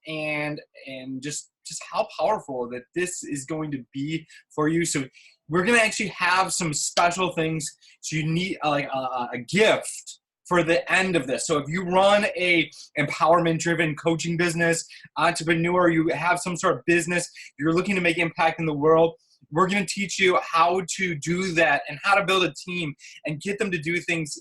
And just how powerful that this is going to be for you. So we're going to actually have some special things. So you need a gift for the end of this. So if you run a empowerment driven coaching business, entrepreneur, you have some sort of business, you're looking to make impact in the world, we're going to teach you how to do that and how to build a team and get them to do things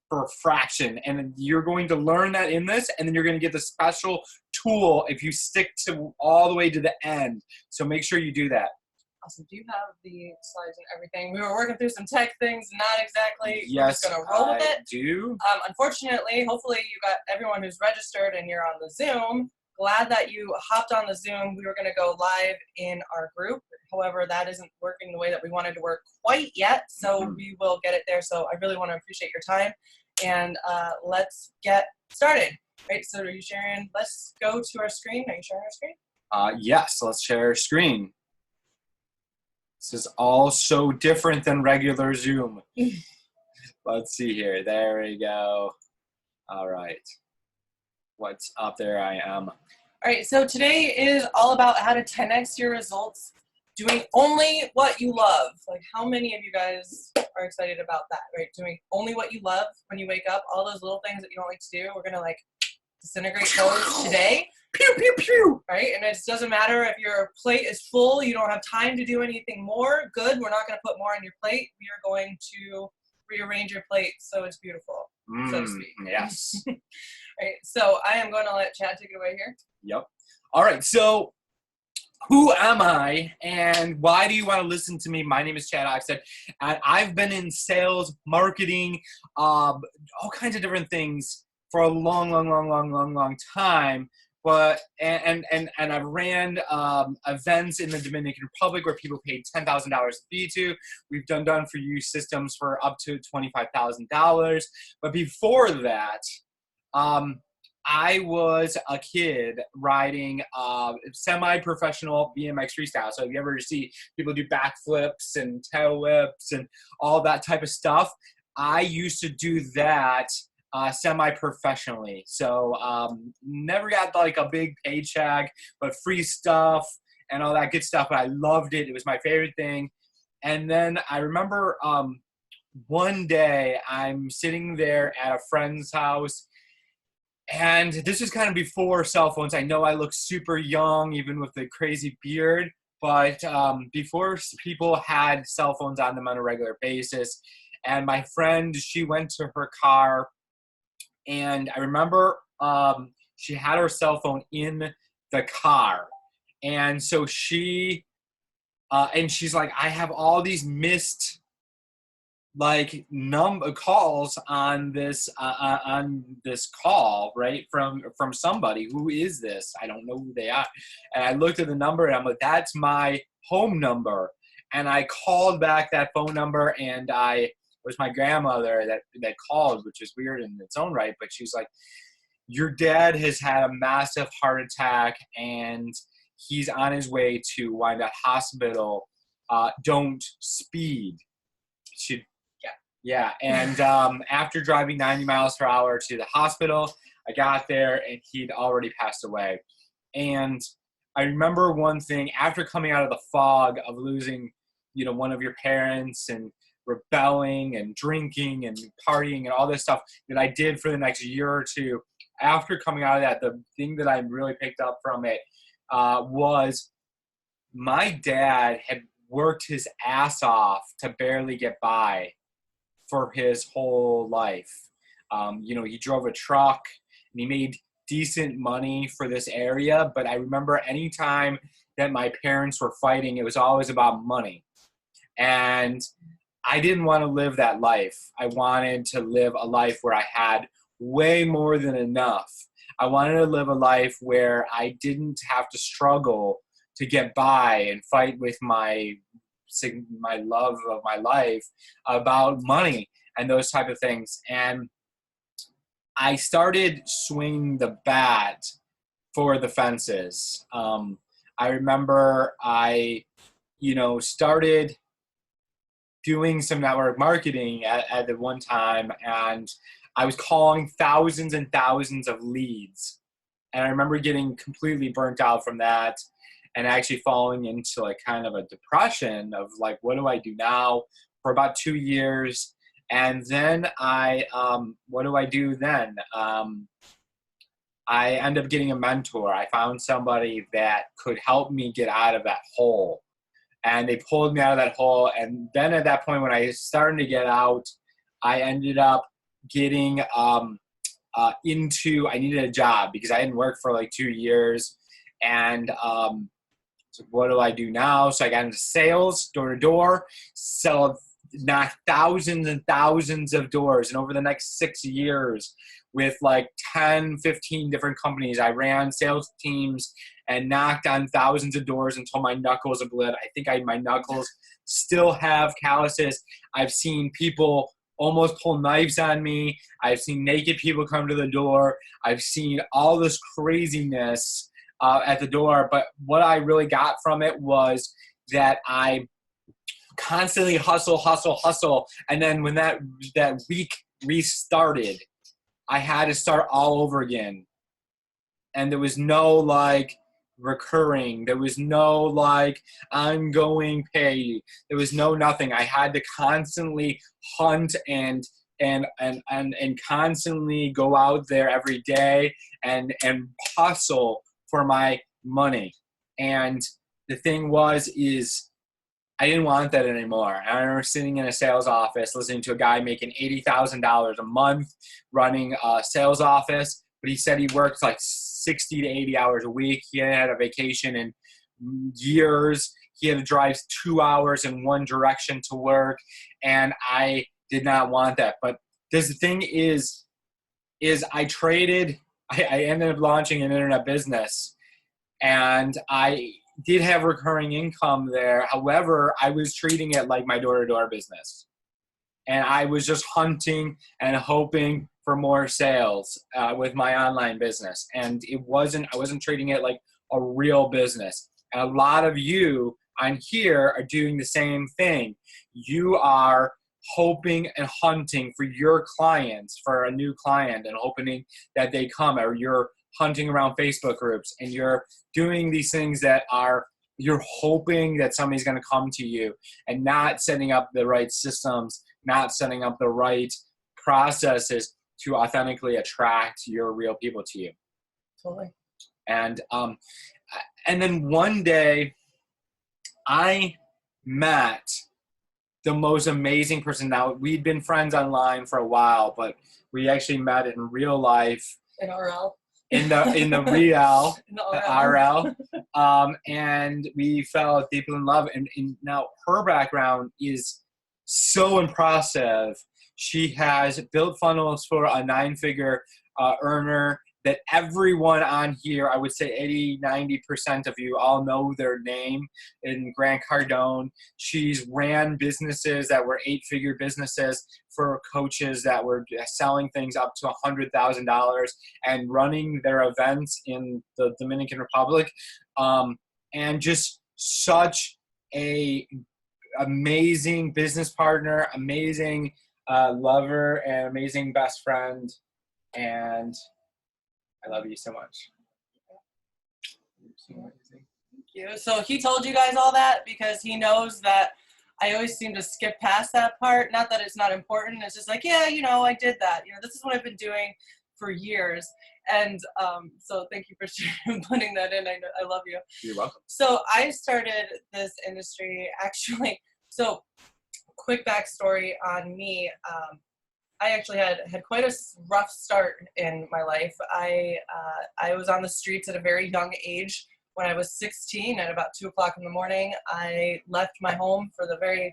for a fraction. And you're going to learn that in this, and then you're going to get the special tool if you stick to all the way to the end. So make sure you do that. Awesome. Do you have the slides and everything? We were working through some tech things, not exactly. Yes, we're just going to roll with it. Do. Unfortunately, hopefully you got everyone who's registered and you're on the Zoom. Glad that you hopped on the Zoom. We were going to go live in our group. However, that isn't working the way that we wanted to work quite yet. So we will get it there. So I really want to appreciate your time. And let's get started. Right, so are you sharing? Let's go to our screen. Are you sharing our screen? Yes, let's share our screen. This is all so different than regular Zoom. Let's see here. There we go. All right. What's up there? I am. All right, so today is all about how to 10x your results doing only what you love. Like, how many of you guys are excited about that, right? Doing only what you love when you wake up, all those little things that you don't like to do, we're gonna disintegrate those today. Pew, pew, pew. Right, and it doesn't matter if your plate is full, you don't have time to do anything more. Good, we're not gonna put more on your plate. We are going to rearrange your plate so it's beautiful, so to speak. Yes. Right, so I am going to let Chad take it away here. Yep. All right, so who am I and why do you want to listen to me? My name is Chad Oxted, and I've been in sales, marketing, all kinds of different things for a long time. But and I've ran events in the Dominican Republic where people paid $10,000 to be to. We've done for you systems for up to $25,000. But before that, I was a kid riding semi-professional BMX freestyle. So if you ever see people do backflips and tail whips and all that type of stuff, I used to do that semi-professionally. So never got a big paycheck, but free stuff and all that good stuff. But I loved it. It was my favorite thing. And then I remember one day I'm sitting there at a friend's house, and this is kind of before cell phones. I know I look super young, even with the crazy beard, but before people had cell phones on them on a regular basis. And my friend, she went to her car, and I remember she had her cell phone in the car. And so she's like, I have all these missed calls on this call, right, from somebody. Who is this? I don't know who they are. And I looked at the number, and I'm like, that's my home number. And I called back that phone number, and it was my grandmother that called, which is weird in its own right. But she's like, your dad has had a massive heart attack, and he's on his way to Wyandotte Hospital. Don't speed. Yeah, and after driving 90 miles per hour to the hospital, I got there, and he'd already passed away. And I remember one thing, after coming out of the fog of losing, one of your parents and rebelling and drinking and partying and all this stuff that I did for the next year or two, after coming out of that, the thing that I really picked up from it was my dad had worked his ass off to barely get by for his whole life. He drove a truck and he made decent money for this area. But I remember any time that my parents were fighting, it was always about money. And I didn't want to live that life. I wanted to live a life where I had way more than enough. I wanted to live a life where I didn't have to struggle to get by and fight with my love of my life about money and those type of things. And I started swinging the bat for the fences. I remember I, started doing some network marketing at the one time, and I was calling thousands and thousands of leads And I remember getting completely burnt out from that and actually falling into like kind of a depression of like, what do I do now, for about 2 years. And then what do I do then? I end up getting a mentor. I found somebody that could help me get out of that hole. And they pulled me out of that hole. And then at that point, when I started to get out, I ended up getting I needed a job because I hadn't worked for like 2 years. And so what do I do now? So I got into sales, door to door, knocked thousands and thousands of doors. And over the next 6 years, with like 10, 15 different companies, I ran sales teams and knocked on thousands of doors until my knuckles have bled. I think my knuckles still have calluses. I've seen people almost pull knives on me. I've seen naked people come to the door. I've seen all this craziness at the door. But what I really got from it was that I constantly hustle. And then when that week restarted, I had to start all over again. And there was no like recurring. There was no like ongoing pay. There was no nothing. I had to constantly hunt and constantly go out there every day and hustle for my money. And the thing is I didn't want that anymore. I remember sitting in a sales office listening to a guy making $80,000 a month running a sales office, but he said he worked like 60 to 80 hours a week. He hadn't had a vacation in years. He had to drive 2 hours in one direction to work, and I did not want that. But the thing is I ended up launching an internet business, and I did have recurring income there. However, I was treating it like my door-to-door business. And I was just hunting and hoping for more sales with my online business. And I wasn't treating it like a real business. And a lot of you on here are doing the same thing. You are hoping and hunting for your clients, for a new client, and hoping that they come, or you're hunting around Facebook groups, and you're doing these things that you're hoping that somebody's going to come to you, and not setting up the right systems, not setting up the right processes to authentically attract your real people to you. Totally. And then one day I met the most amazing person. Now, we'd been friends online for a while, but we actually met in real life. In RL. In the real In the RL. And we fell deeply in love. And now her background is so impressive. She has built funnels for a 9-figure earner that everyone on here, I would say 80-90% of you all know their name, in Grant Cardone. She's ran businesses that were 8-figure businesses for coaches that were selling things up to $100,000 and running their events in the Dominican Republic. And just such a amazing business partner, amazing lover, and amazing best friend. And I love you so much. You're so amazing. Thank you. So he told you guys all that because he knows that I always seem to skip past that part. Not that it's not important. It's just like, yeah, I did that. This is what I've been doing for years. And so thank you for putting that in. I love you. You're welcome. So I started this industry actually. So quick backstory on me. I actually had quite a rough start in my life. I was on the streets at a very young age. When I was 16, at about 2 o'clock in the morning, I left my home for the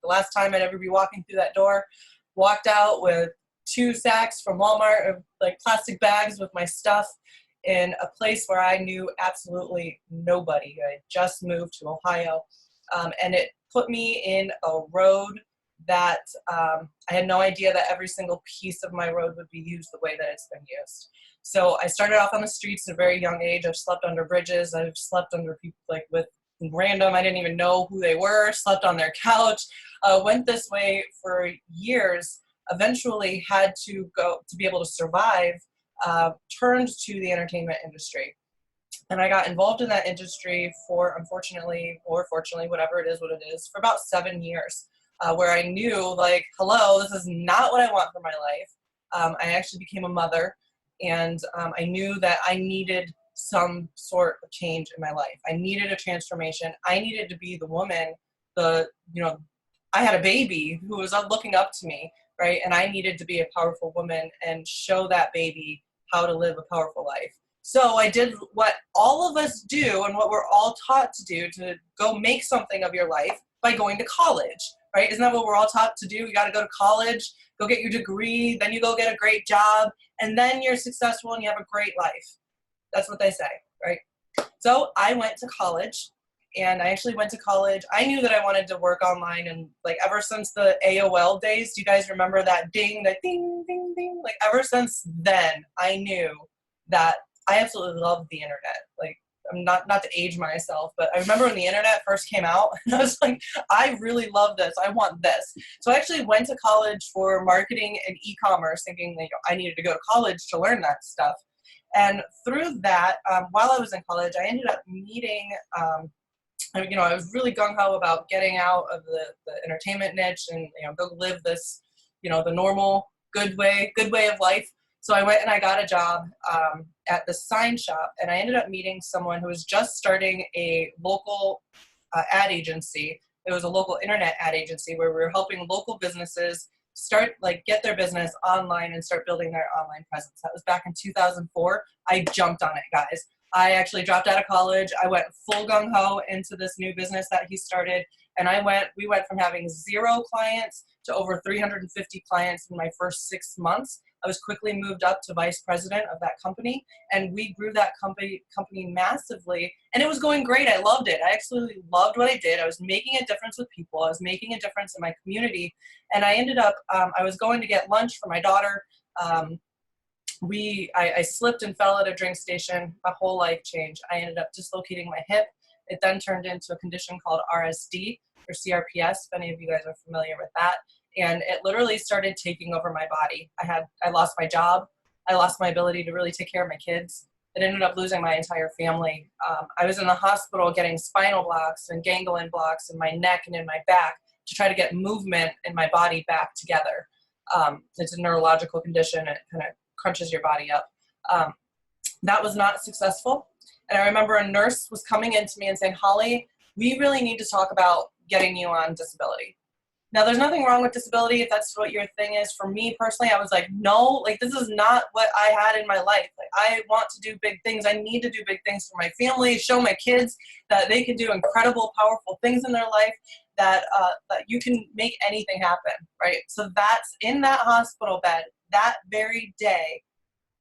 last time I'd ever be walking through that door. Walked out with 2 sacks from Walmart of like plastic bags with my stuff in a place where I knew absolutely nobody. I had just moved to Ohio, and it put me in a road that I had no idea that every single piece of my road would be used the way that it's been used. So I started off on the streets at a very young age. I've slept under bridges. I've slept under people with random, I didn't even know who they were, slept on their couch, went this way for years, eventually had to go to be able to survive. turned to the entertainment industry. And I got involved in that industry for, unfortunately, or fortunately, whatever it is, what it is, for about 7 years, where I knew, like, hello, this is not what I want for my life. I actually became a mother, and I knew that I needed some sort of change in my life. I needed a transformation. I needed to be the woman, I had a baby who was looking up to me, right? And I needed to be a powerful woman and show that baby how to live a powerful life. So I did what all of us do and what we're all taught to do, to go make something of your life by going to college, right? Isn't that what we're all taught to do? You got to go to college, go get your degree, then you go get a great job, and then you're successful and you have a great life. That's what they say, right? So I went to college, and I actually went to college. I knew that I wanted to work online, and like ever since the AOL days, do you guys remember that ding, that ding, ding, ding? Like ever since then, I knew that I absolutely loved the internet. Like, I'm not to age myself, but I remember when the internet first came out, and I was like, I really love this. I want this. So I actually went to college for marketing and e-commerce, thinking that I needed to go to college to learn that stuff. And through that, while I was in college, I ended up meeting, I was really gung-ho about getting out of the entertainment niche and, go live this, the normal good way of life. So I went and I got a job at the sign shop, and I ended up meeting someone who was just starting a local ad agency. It was a local internet ad agency where we were helping local businesses get their business online and start building their online presence. That was back in 2004. I jumped on it, guys. I actually dropped out of college. I went full gung-ho into this new business that he started, and we went from having 0 clients to over 350 clients in my first 6 months. I was quickly moved up to vice president of that company, and we grew that company massively, and it was going great. I loved it. I absolutely loved what I did. I was making a difference with people. I was making a difference in my community, and I ended up, I was going to get lunch for my daughter. I slipped and fell at a drink station. My whole life changed. I ended up dislocating my hip. It then turned into a condition called RSD, or CRPS, if any of you guys are familiar with that. And it literally started taking over my body. I lost my job. I lost my ability to really take care of my kids. It ended up losing my entire family. I was in the hospital getting spinal blocks and ganglion blocks in my neck and in my back to try to get movement in my body back together. It's a neurological condition. It kind of crunches your body up. That was not successful. And I remember a nurse was coming into me and saying, Holly, we really need to talk about getting you on disability. Now, there's nothing wrong with disability if that's what your thing is. For me personally, I was like, no, this is not what I had in my life. I want to do big things. I need to do big things for my family, show my kids that they can do incredible, powerful things in their life, that you can make anything happen, right? So that's in that hospital bed, that very day,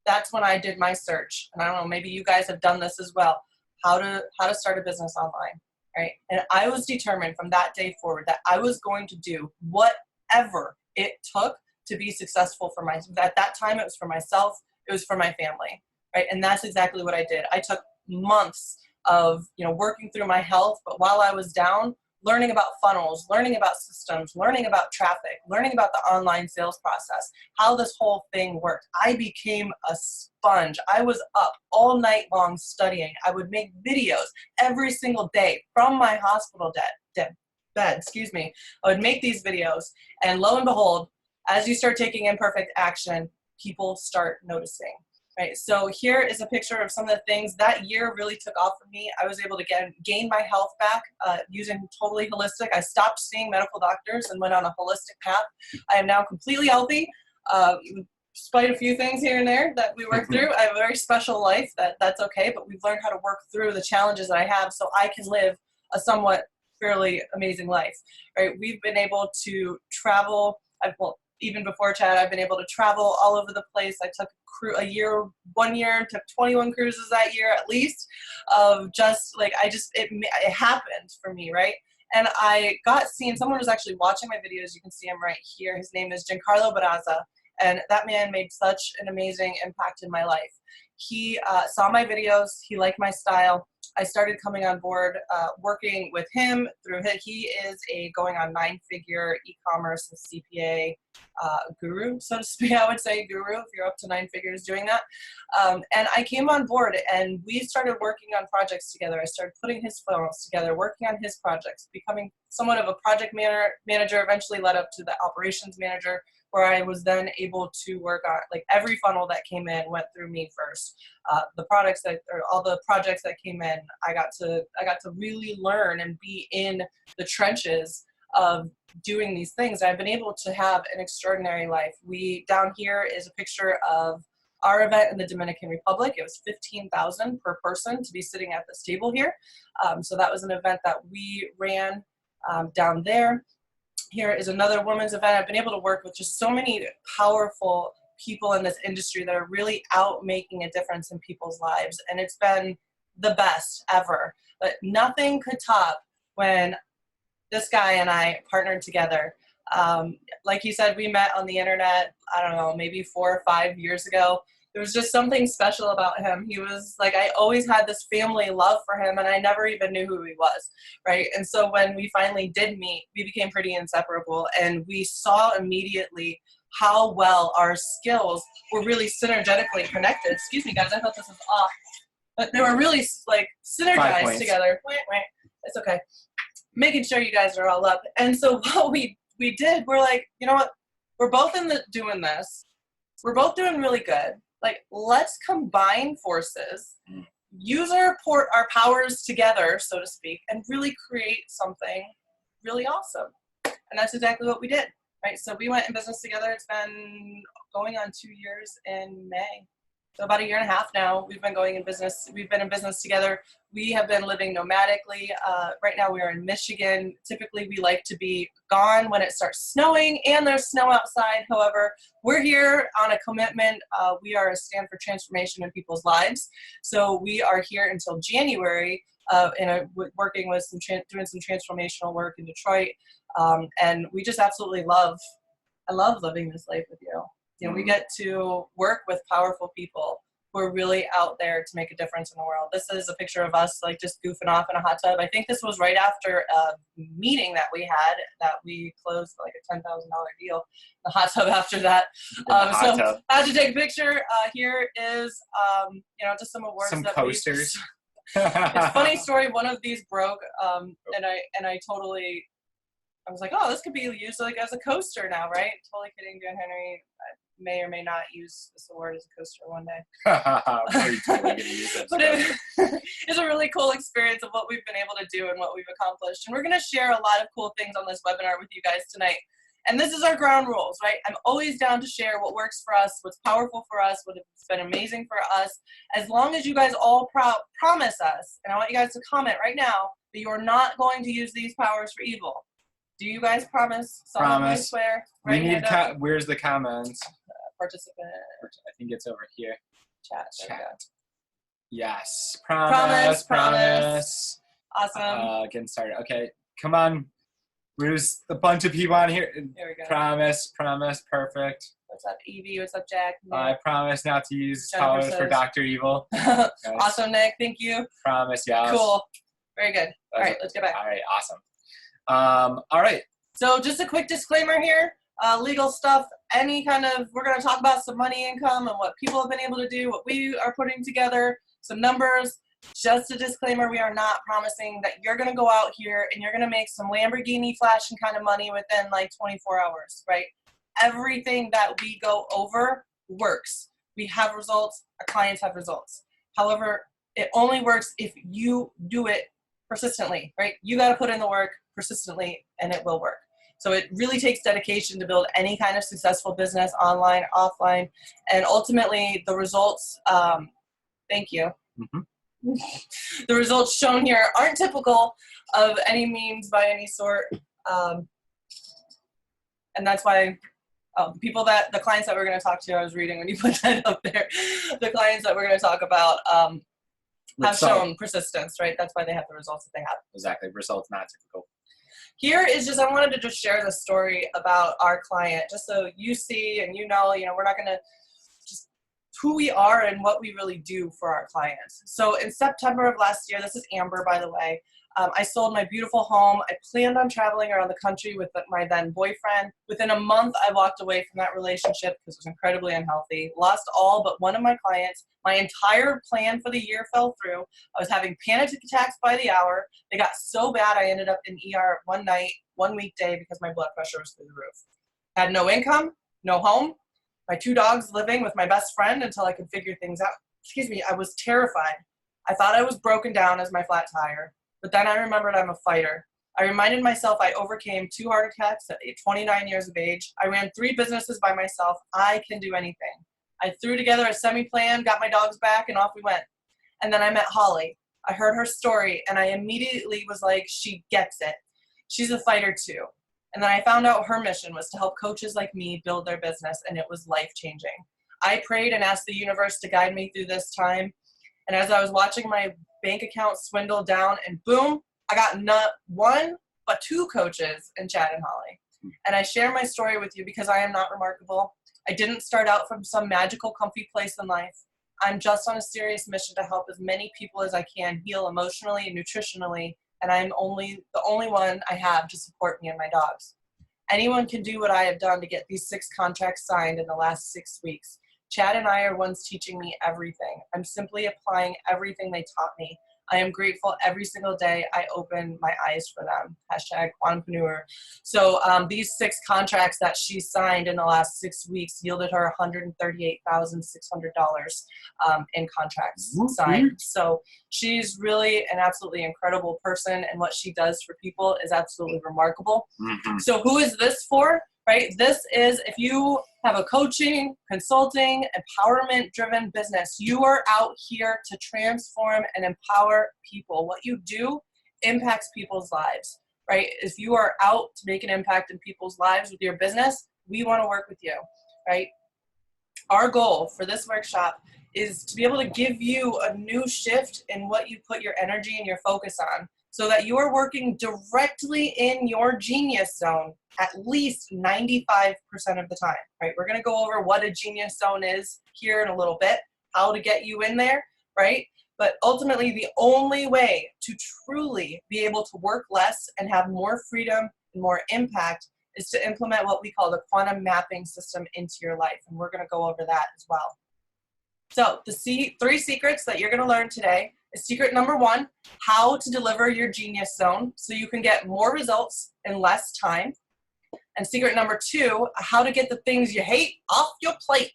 that's when I did my search. And I don't know, maybe you guys have done this as well, how to start a business online. Right? And I was determined from that day forward that I was going to do whatever it took to be successful for myself. At that time, it was for myself. It was for my family. Right? And that's exactly what I did. I took months of working through my health, but while I was down, learning about funnels, learning about systems, learning about traffic, learning about the online sales process, how this whole thing worked. I became a sponge. I was up all night long studying. I would make videos every single day from my hospital bed. I would make these videos, and lo and behold, as you start taking imperfect action, people start noticing. Right, so here is a picture of some of the things that year really took off for me. I was able to gain my health back using totally holistic. I stopped seeing medical doctors and went on a holistic path. I am now completely healthy, despite a few things here and there that we work through. I have a very special life that's okay, but we've learned how to work through the challenges that I have so I can live a somewhat fairly amazing life. Right, we've been able to travel. Even before Chad, I've been able to travel all over the place. I took 1 year, took 21 cruises that year at least, of just it happened for me, right? And I got seen, someone was actually watching my videos. You can see him right here. His name is Giancarlo Barraza, and that man made such an amazing impact in my life. He saw my videos, he liked my style, I started coming on board, working with him through him. He is a going on 9-figure e-commerce and CPA guru, so to speak. I would say guru if you're up to 9 figures doing that. And I came on board and we started working on projects together. I started putting his funnels together, working on his projects, becoming somewhat of a project manager, eventually led up to the operations manager, where I was then able to work on, like, every funnel that came in went through me first. The products that, or all the projects that came in, I got to really learn and be in the trenches of doing these things. I've been able to have an extraordinary life. Down here is a picture of our event in the Dominican Republic. It was $15,000 per person to be sitting at this table here. So that was an event that we ran down there. Here is another women's event. I've been able to work with just so many powerful people in this industry that are really out making a difference in people's lives. And it's been the best ever. But nothing could top when this guy and I partnered together. Like you said, we met on the internet, I don't know, maybe 4 or 5 years ago. There was just something special about him. He was like, I always had this family love for him, and I never even knew who he was, right? And so when we finally did meet, we became pretty inseparable, and we saw immediately how well our skills were really synergetically connected. Excuse me, guys, I thought this was off. But they were really, like, synergized together. It's okay. Making sure you guys are all up. And so what we did, we're like, you know what? We're both doing this. We're both doing really good. Like, let's combine forces, use our powers together, so to speak, and really create something really awesome. And that's exactly what we did, right? So we went in business together. It's been going on 2 years in May. So about 1.5 years now, we've been going in business. We've been in business together. We have been living nomadically. Right now we are in Michigan. Typically we like to be gone when it starts snowing and there's snow outside. However, we're here on a commitment. We are a stand for transformation in people's lives. So we are here until January working with doing some transformational work in Detroit. And we just absolutely I love living this life with you. You know, we get to work with powerful people who are really out there to make a difference in the world. This is a picture of us, like, just goofing off in a hot tub. I think this was right after a meeting that we had that we closed like a $10,000 deal. The hot tub after that. So I had to take a picture. Here is, just some awards. Some coasters. It's a funny story. One of these broke, and I was like, oh, this could be used like as a coaster now, right? Totally kidding, Dan Henry. I may or may not use this award as a coaster one day. Totally gonna use it. But it's a really cool experience of what we've been able to do and what we've accomplished. And we're going to share a lot of cool things on this webinar with you guys tonight. And this is our ground rules, right? I'm always down to share what works for us, what's powerful for us, what has been amazing for us, as long as you guys all promise us, and I want you guys to comment right now, that you're not going to use these powers for evil. Do you guys promise? Promise. Swear? We need where's the comments? Participant. I think it's over here. Chat. Yes. Promise. Awesome. Getting started. Okay. Come on. There's a bunch of people on here. There we go. Promise. Perfect. What's up, Evie? What's up, Jack? I promise not to use powers for Dr. Evil. Yes. Awesome, Nick. Thank you. Promise, yes. Cool. Very good. All right, let's get back. All right, awesome. All right. So just a quick disclaimer here. Legal stuff, we're going to talk about some money income and what people have been able to do, what we are putting together, some numbers. Just a disclaimer, we are not promising that you're going to go out here and you're going to make some Lamborghini flashing kind of money within like 24 hours, right? Everything that we go over works. We have results, our clients have results. However, it only works if you do it persistently, right? You got to put in the work persistently and it will work. So it really takes dedication to build any kind of successful business, online, offline, and ultimately the results, thank you. Mm-hmm. The results shown here aren't typical of any means by any sort. And that's why the clients that we're going to talk to, I was reading when you put that up there, the clients that we're going to talk about have shown persistence, right? That's why they have the results that they have. Exactly. Results not typical. Here is just, I wanted to just share the story about our client, just so you see and we're not going to just who we are and what we really do for our clients. So in September of last year, this is Amber, by the way, I sold my beautiful home. I planned on traveling around the country with my then boyfriend. Within a month, I walked away from that relationship because it was incredibly unhealthy. Lost all but one of my clients. My entire plan for the year fell through. I was having panic attacks by the hour. They got so bad I ended up in ER one night, one weekday, because my blood pressure was through the roof. Had no income, no home, my 2 dogs living with my best friend until I could figure things out. Excuse me, I was terrified. I thought I was broken down as my flat tire. But then I remembered I'm a fighter. I reminded myself I overcame 2 heart attacks at 29 years of age. I ran 3 businesses by myself. I can do anything. I threw together a semi-plan, got my dogs back, and off we went. And then I met Holly. I heard her story, and I immediately was like, she gets it. She's a fighter too. And then I found out her mission was to help coaches like me build their business, and it was life-changing. I prayed and asked the universe to guide me through this time. And as I was watching my bank account swindle down, and boom, I got not 1, but 2 coaches in Chad and Holly. And I share my story with you because I am not remarkable. I didn't start out from some magical, comfy place in life. I'm just on a serious mission to help as many people as I can heal emotionally and nutritionally, and I'm the only one I have to support me and my dogs. Anyone can do what I have done to get these 6 contracts signed in the last 6 weeks. Chad and I are ones teaching me everything. I'm simply applying everything they taught me. I am grateful every single day I open my eyes for them. Hashtag Quantrepreneur. So these 6 contracts that she signed in the last 6 weeks yielded her $138,600 in contracts signed. So she's really an absolutely incredible person, and what she does for people is absolutely remarkable. So who is this for? Right? This is if you have a coaching, consulting, empowerment-driven business. You are out here to transform and empower people. What you do impacts people's lives, right? If you are out to make an impact in people's lives with your business, we want to work with you, right? Our goal for this workshop is to be able to give you a new shift in what you put your energy and your focus on, so that you are working directly in your genius zone at least 95% of the time, right? We're going to go over what a genius zone is here in a little bit, how to get you in there, right? But ultimately, the only way to truly be able to work less and have more freedom and more impact is to implement what we call the quantum mapping system into your life. And we're going to go over that as well. So the 3 secrets that you're going to learn today is secret number 1, how to deliver your genius zone so you can get more results in less time. And secret number 2, how to get the things you hate off your plate.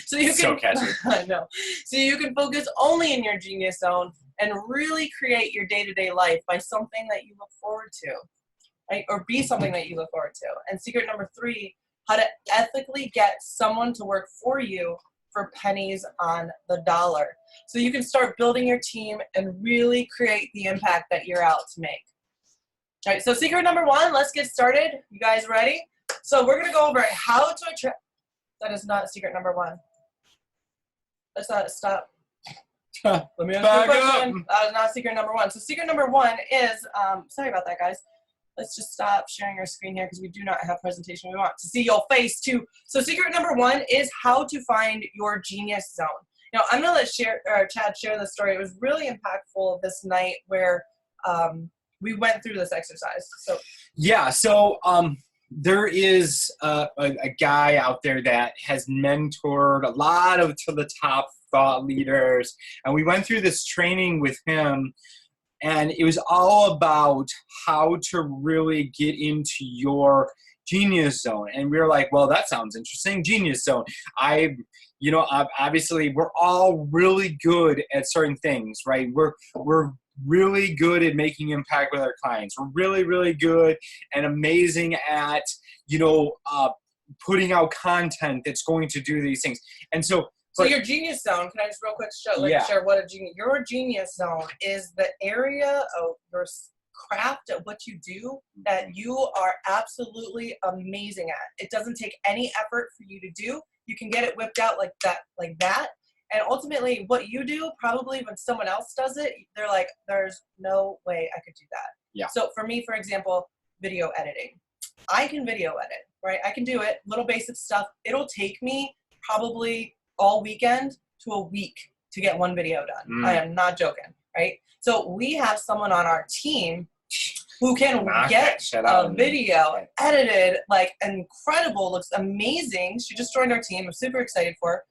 So you can, so catchy. I know. So you can focus only in your genius zone and really create your day-to-day life by something that you look forward to, right? Or be something that you look forward to. And secret number 3, how to ethically get someone to work for you for pennies on the dollar. So you can start building your team and really create the impact that you're out to make. All right, so secret number 1, let's get started. You guys ready? So we're going to go over how to attract. That is not secret number 1. Let's not stop. Let me ask you a question. That is not secret number 1. So secret number 1 is, sorry about that, guys. Let's just stop sharing our screen here because we do not have presentation. We want to see your face too. So secret number 1 is how to find your genius zone. Now I'm going to let Chad share this story. It was really impactful this night where we went through this exercise. So yeah, so there is a guy out there that has mentored a lot of to the top thought leaders, and we went through this training with him. And it was all about how to really get into your genius zone. And we were like, well, that sounds interesting. Genius zone. Obviously we're all really good at certain things, right? We're really good at making impact with our clients. We're really, really good and amazing at, putting out content that's going to do these things. And so your genius zone, can I just real quick share what your genius zone is? The area of your craft at what you do that you are absolutely amazing at. It doesn't take any effort for you to do. You can get it whipped out like that. And ultimately what you do, probably when someone else does it, they're like, there's no way I could do that. Yeah. So for me, for example, video editing. I can video edit, right? I can do it, little basic stuff. It'll take me probably all weekend to a week to get one video done. I am not joking, right? So we have someone on our team who can get a video edited, like incredible, looks amazing. She just joined our team. I'm super excited for her.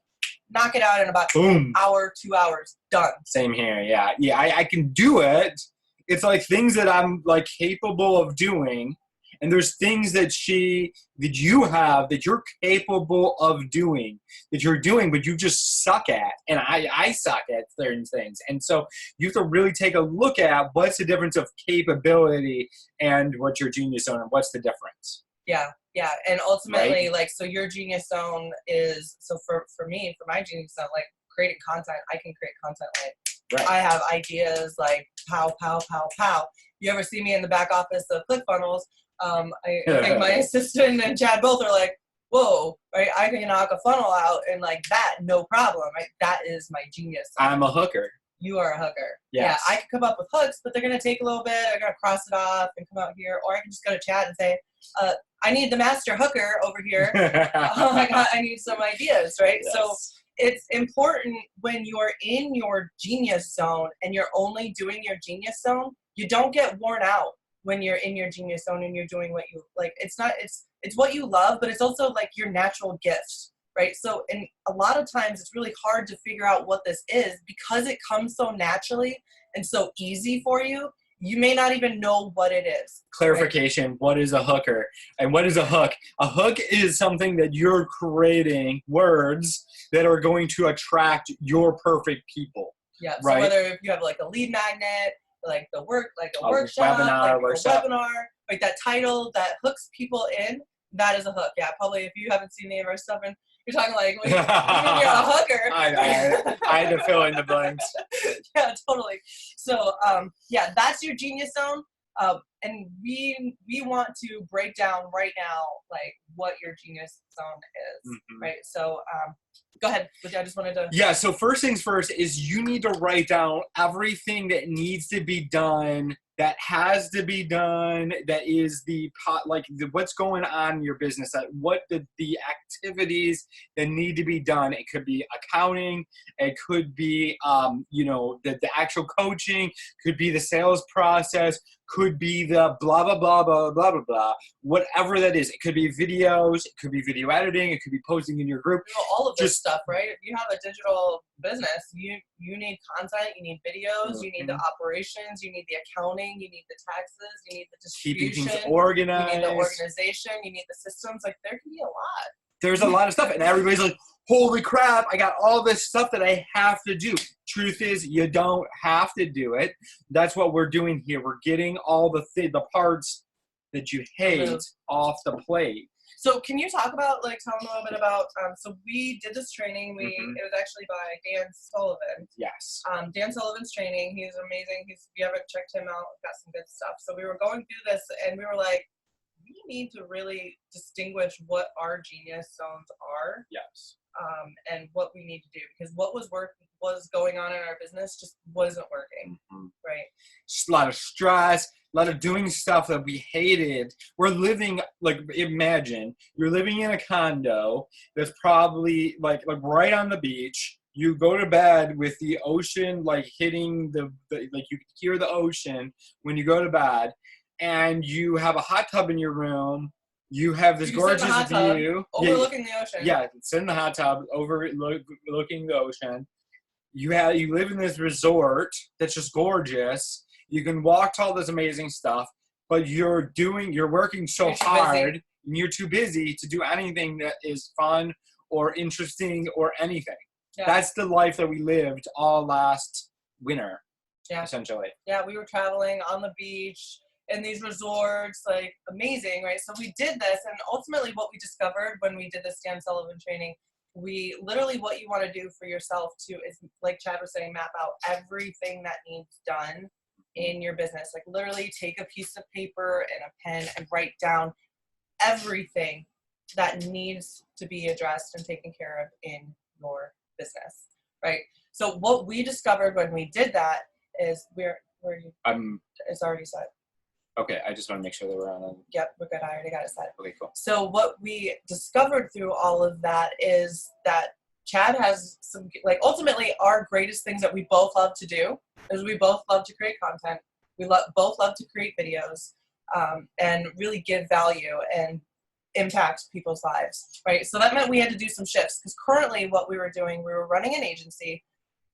Knock it out in about an hour, 2 hours, done. Same here, yeah. Yeah, I can do it. It's like things that I'm like capable of doing. And there's things that you have that you're capable of doing, that you're doing, but you just suck at. And I suck at certain things. And so you have to really take a look at what's the difference of capability and what your genius zone and what's the difference. Yeah. Yeah. And ultimately, like, so your genius zone is, so for me, for my genius zone, like creating content, I can create content like I have ideas like pow, pow, pow, pow. You ever see me in the back office of ClickFunnels? I think my assistant and Chad both are like, whoa, right? I can knock a funnel out and like that, no problem, right? That is my genius. I'm a hooker. You are a hooker. Yes. Yeah, I can come up with hooks, but they're going to take a little bit. I got to cross it off and come out here. Or I can just go to Chad and say, I need the master hooker over here. I need some ideas, right? Yes. So it's important when you're in your genius zone and you're only doing your genius zone, you don't get worn out when you're in your genius zone and you're doing what you like. It's what you love, but it's also like your natural gift, right? So, and a lot of times it's really hard to figure out what this is because it comes so naturally and so easy for you. You may not even know what it is. Clarification, right? What is a hooker? And what is a hook? A hook is something that you're creating words that are going to attract your perfect people. Yeah, so right? Whether if you have like a lead magnet, like a workshop, webinar, like a webinar, like that title that hooks people in, that is a hook. Yeah, probably if you haven't seen any of our stuff and you're talking like, when you're a hooker. I had to fill in the blanks. Yeah, totally. So, yeah, that's your genius zone. And we want to break down right now, like what your genius zone is, right? So, go ahead. I just wanted to. Yeah. So first things first is you need to write down everything that needs to be done, that has to be done, that is what's going on in your business, what the activities that need to be done. It could be accounting, it could be the actual coaching, could be the sales process, could be the blah blah blah blah blah blah blah, whatever that is. It could be videos, it could be video editing, it could be posting in your group. All of this stuff, right? If you have a digital business, you need content, you need videos, you need the operations, you need the accounting, you need the taxes, you need the distribution, keeping things organized, you need the organization, you need the systems. Like there can be a lot. There's a lot of stuff, and everybody's like, holy crap, I got all this stuff that I have to do. Truth is, you don't have to do it. That's what we're doing here. We're getting all the parts that you hate off the plate. So can you talk about, like, tell them a little bit about, so we did this training. It was actually by Dan Sullivan. Yes. Dan Sullivan's training. He's amazing. If you haven't checked him out, got some good stuff. So we were going through this, and we were like, we need to really distinguish what our genius zones are. Yes. And what we need to do, because what was going on in our business just wasn't working, right? Just a lot of stress, a lot of doing stuff that we hated. We're living, like, imagine you're living in a condo that's probably like right on the beach. You go to bed with the ocean, like hitting like you can hear the ocean when you go to bed, and you have a hot tub in your room. You have this gorgeous view. Overlooking the ocean. Yeah, sit in the hot tub, overlooking the ocean. You live in this resort that's just gorgeous. You can walk to all this amazing stuff, but you're working so hard, and you're too busy to do anything that is fun or interesting or anything. Yeah. That's the life that we lived all last winter, essentially. Yeah, we were traveling on the beach, in these resorts, like amazing, right? So we did this, and ultimately what we discovered when we did this Dan Sullivan training, what you want to do for yourself too is, like Chad was saying, map out everything that needs done in your business. Like literally take a piece of paper and a pen and write down everything that needs to be addressed and taken care of in your business, right? So what we discovered when we did that is it's already set. Okay, I just want to make sure that we're on. Yep, we're good. I already got it set. Okay, cool. So what we discovered through all of that is that Chad has some, like, ultimately our greatest things that we both love to do is we both love to create content. We both love to create videos, and really give value and impact people's lives, right? So that meant we had to do some shifts, because currently what we were doing, we were running an agency.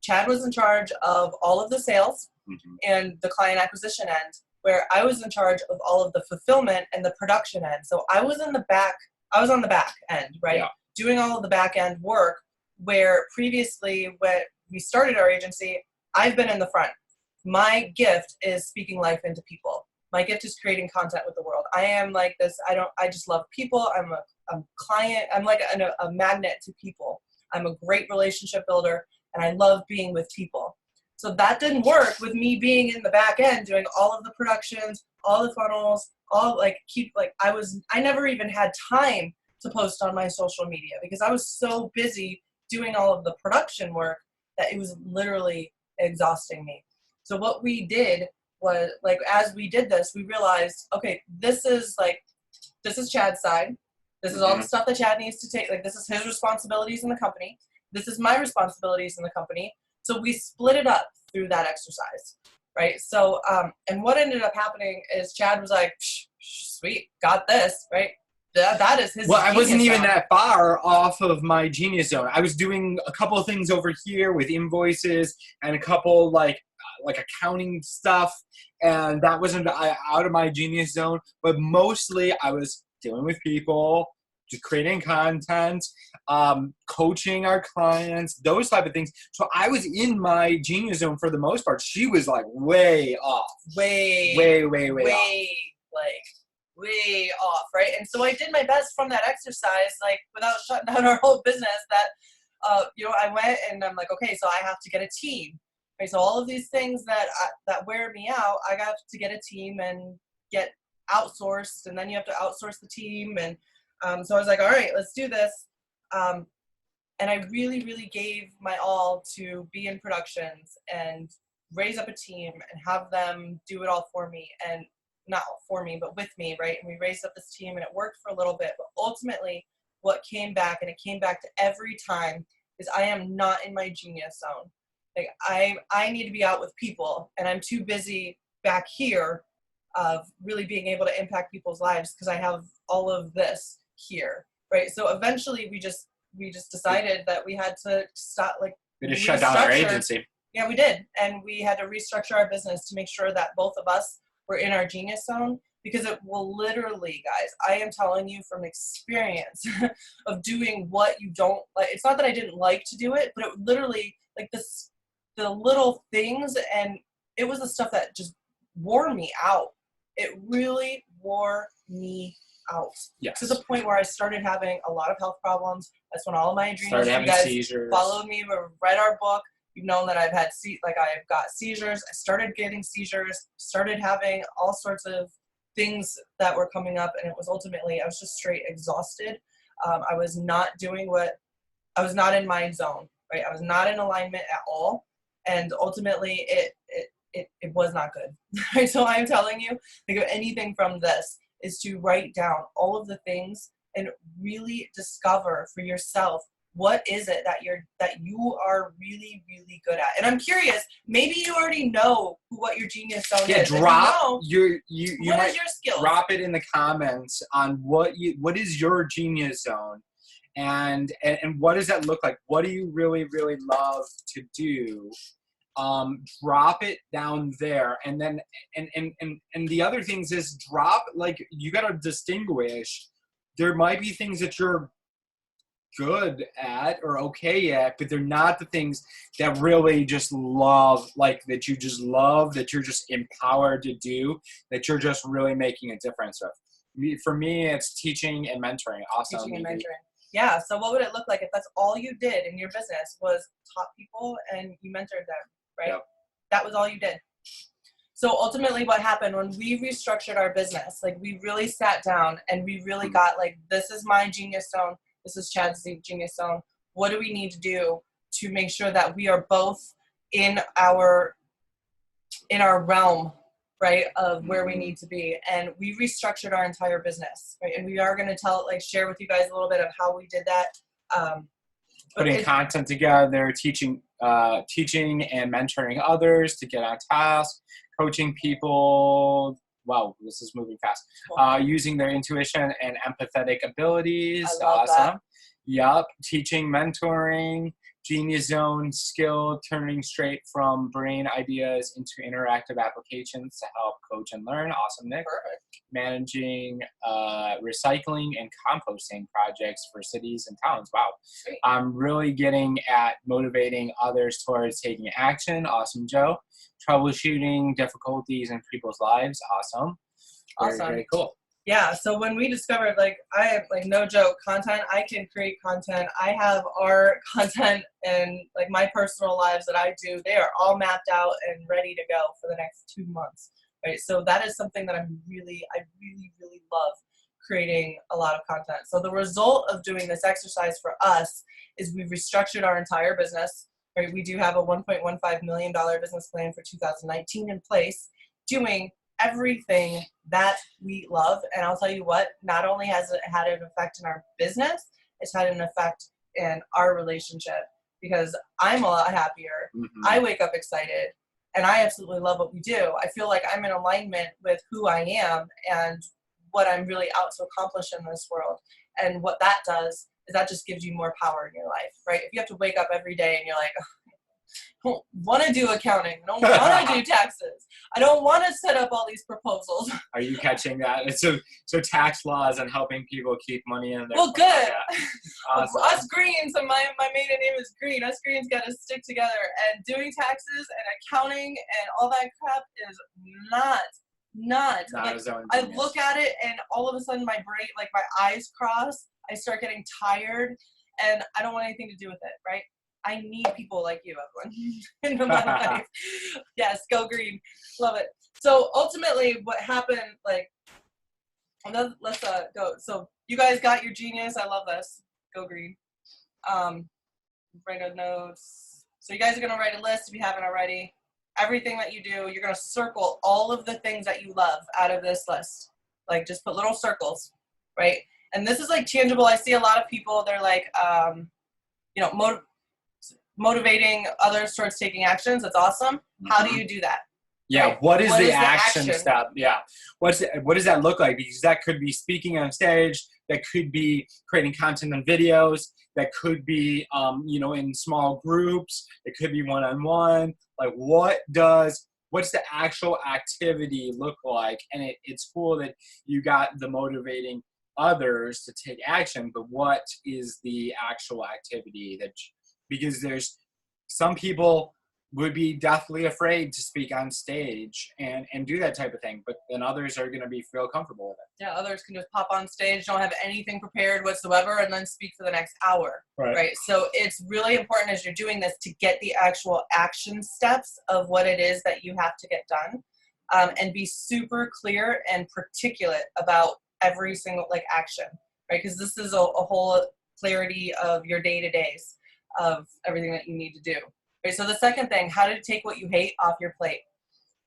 Chad was in charge of all of the sales and the client acquisition end, where I was in charge of all of the fulfillment and the production end. So I was on the back end, right? Yeah. Doing all of the back end work, where previously when we started our agency, I've been in the front. My gift is speaking life into people. My gift is creating content with the world. I am like this. I just love people. I'm a client. I'm like a magnet to people. I'm a great relationship builder, and I love being with people. So that didn't work with me being in the back end, doing all of the productions, all the funnels, I never even had time to post on my social media because I was so busy doing all of the production work that it was literally exhausting me. So what we did was, like, as we did this, we realized, okay, this is Chad's side. This is all the stuff that Chad needs to take. Like, this is his responsibilities in the company. This is my responsibilities in the company. So we split it up through that exercise, right? So, and what ended up happening is Chad was like, sweet, got this, right? That is his. Well, I wasn't even zone. that far off of my genius zone. I was doing a couple of things over here with invoices and a couple like accounting stuff, and that wasn't out of my genius zone. But mostly, I was dealing with people, just creating content, coaching our clients, those type of things. So I was in my genius zone for the most part. She was like way off, way off, right? And so I did my best from that exercise, like, without shutting down our whole business, that I went and I'm like, okay, so I have to get a team, right? So all of these things that wear me out, I got to get a team and get outsourced, and then you have to outsource the team. And so I was like, all right, let's do this. And I really, really gave my all to be in productions and raise up a team and have them do it all for me. And not for me, but with me, right? And we raised up this team, and it worked for a little bit. But ultimately, what came back, and it came back to every time, is I am not in my genius zone. Like, I need to be out with people, and I'm too busy back here of really being able to impact people's lives because I have all of this here, right? So eventually, we just decided that we had to stop, like, we just shut down our agency. Yeah, we did, and we had to restructure our business to make sure that both of us were in our genius zone, because it will literally, guys, I am telling you from experience of doing what you don't like. It's not that I didn't like to do it, but it literally, like, the little things, and it was the stuff that just wore me out. It really wore me out. Yes. To the point where I started having a lot of health problems. That's when all of my adrenals, started having seizures. Followed me, read our book. You've known that I've got seizures. I started getting seizures, started having all sorts of things that were coming up, and it was ultimately, I was just straight exhausted. I was not I was not in my zone, right? I was not in alignment at all, and ultimately it was not good. Right? So I'm telling you, like, anything from this is to write down all of the things and really discover for yourself, what is it that you are really, really good at? And I'm curious, maybe you already know what your genius zone is. Yeah, drop what is your skill? Drop it in the comments on what is your genius zone, and what does that look like? What do you really, really love to do? Drop it down there, and then and the other things is drop, like, you got to distinguish. There might be things that you're good at or okay at, but they're not the things that really just love, like, that you just love, that you're just empowered to do, that you're just really making a difference with. For me, it's teaching and mentoring. Awesome. Teaching and mentoring. Yeah. So what would it look like if that's all you did in your business was taught people and you mentored them, right? Yep. That was all you did. So ultimately what happened when we restructured our business, like, we really sat down and we really got, like, this is my genius zone. This is Chad's genius zone. What do we need to do to make sure that we are both in our realm, right, of where we need to be? And we restructured our entire business, right? And we are going to share with you guys a little bit of how we did that. putting content together, teaching and mentoring others to get on task, coaching people. Wow, this is moving fast. Using their intuition and empathetic abilities. I love that. Yup. Teaching, mentoring, Genius Zone skill, turning straight from brain ideas into interactive applications to help coach and learn. Awesome, Nick. Perfect. Managing recycling and composting projects for cities and towns. Wow. Sweet. I'm really getting at motivating others towards taking action. Awesome, Joe. Troubleshooting difficulties in people's lives. Awesome. Very, Awesome. very cool. Yeah, so when we discovered, like, I have, like, no joke, content, I can create content. I have our content and, like, my personal lives that I do, they are all mapped out and ready to go for the next 2 months, right? So that is something that I really, really love, creating a lot of content. So the result of doing this exercise for us is we've restructured our entire business, right? We do have a $1.15 million business plan for 2019 in place, doing everything that we love. And I'll tell you what, not only has it had an effect in our business, it's had an effect in our relationship, because I'm a lot happier. Mm-hmm. I wake up excited, and I absolutely love what we do. I feel like I'm in alignment with who I am and what I'm really out to accomplish in this world. And what that does is that just gives you more power in your life, right? If you have to wake up every day and you're like, I don't want to do accounting. I don't want to do taxes. I don't want to set up all these proposals. Are you catching that? So tax laws and helping people keep money in their Well, good. Awesome. Us Greens, and my maiden name is Green. Us Greens got to stick together. And doing taxes and accounting and all that crap is not like, a zone I genius. look at it and all of a sudden my brain, like my eyes cross. I start getting tired, and I don't want anything to do with it, right? I need people like you, Evelyn, in my life. Yes, go green. Love it. So ultimately what happened, like, let's go. So you guys got your genius. I love this. Go green. Write a notes. So you guys are going to write a list if you haven't already. Everything that you do, you're going to circle all of the things that you love out of this list. Like, just put little circles, right? And this is like tangible. I see a lot of people, they're like, motivating others towards taking actions. That's awesome. Mm-hmm. How do you do that? Yeah, right? what is the action step? Yeah, what does that look like? Because that could be speaking on stage, that could be creating content and videos, that could be in small groups, it could be one-on-one. Like, what's the actual activity look like? And it's cool that you got the motivating others to take action, but what is the actual activity because there's some people would be deathly afraid to speak on stage and do that type of thing, but then others are going to feel comfortable with it. Yeah, others can just pop on stage, don't have anything prepared whatsoever, and then speak for the next hour, right? So it's really important as you're doing this to get the actual action steps of what it is that you have to get done, and be super clear and particulate about every single action, right? Because this is a whole clarity of your day-to-days of everything that you need to do. Right, so the second thing, how to take what you hate off your plate.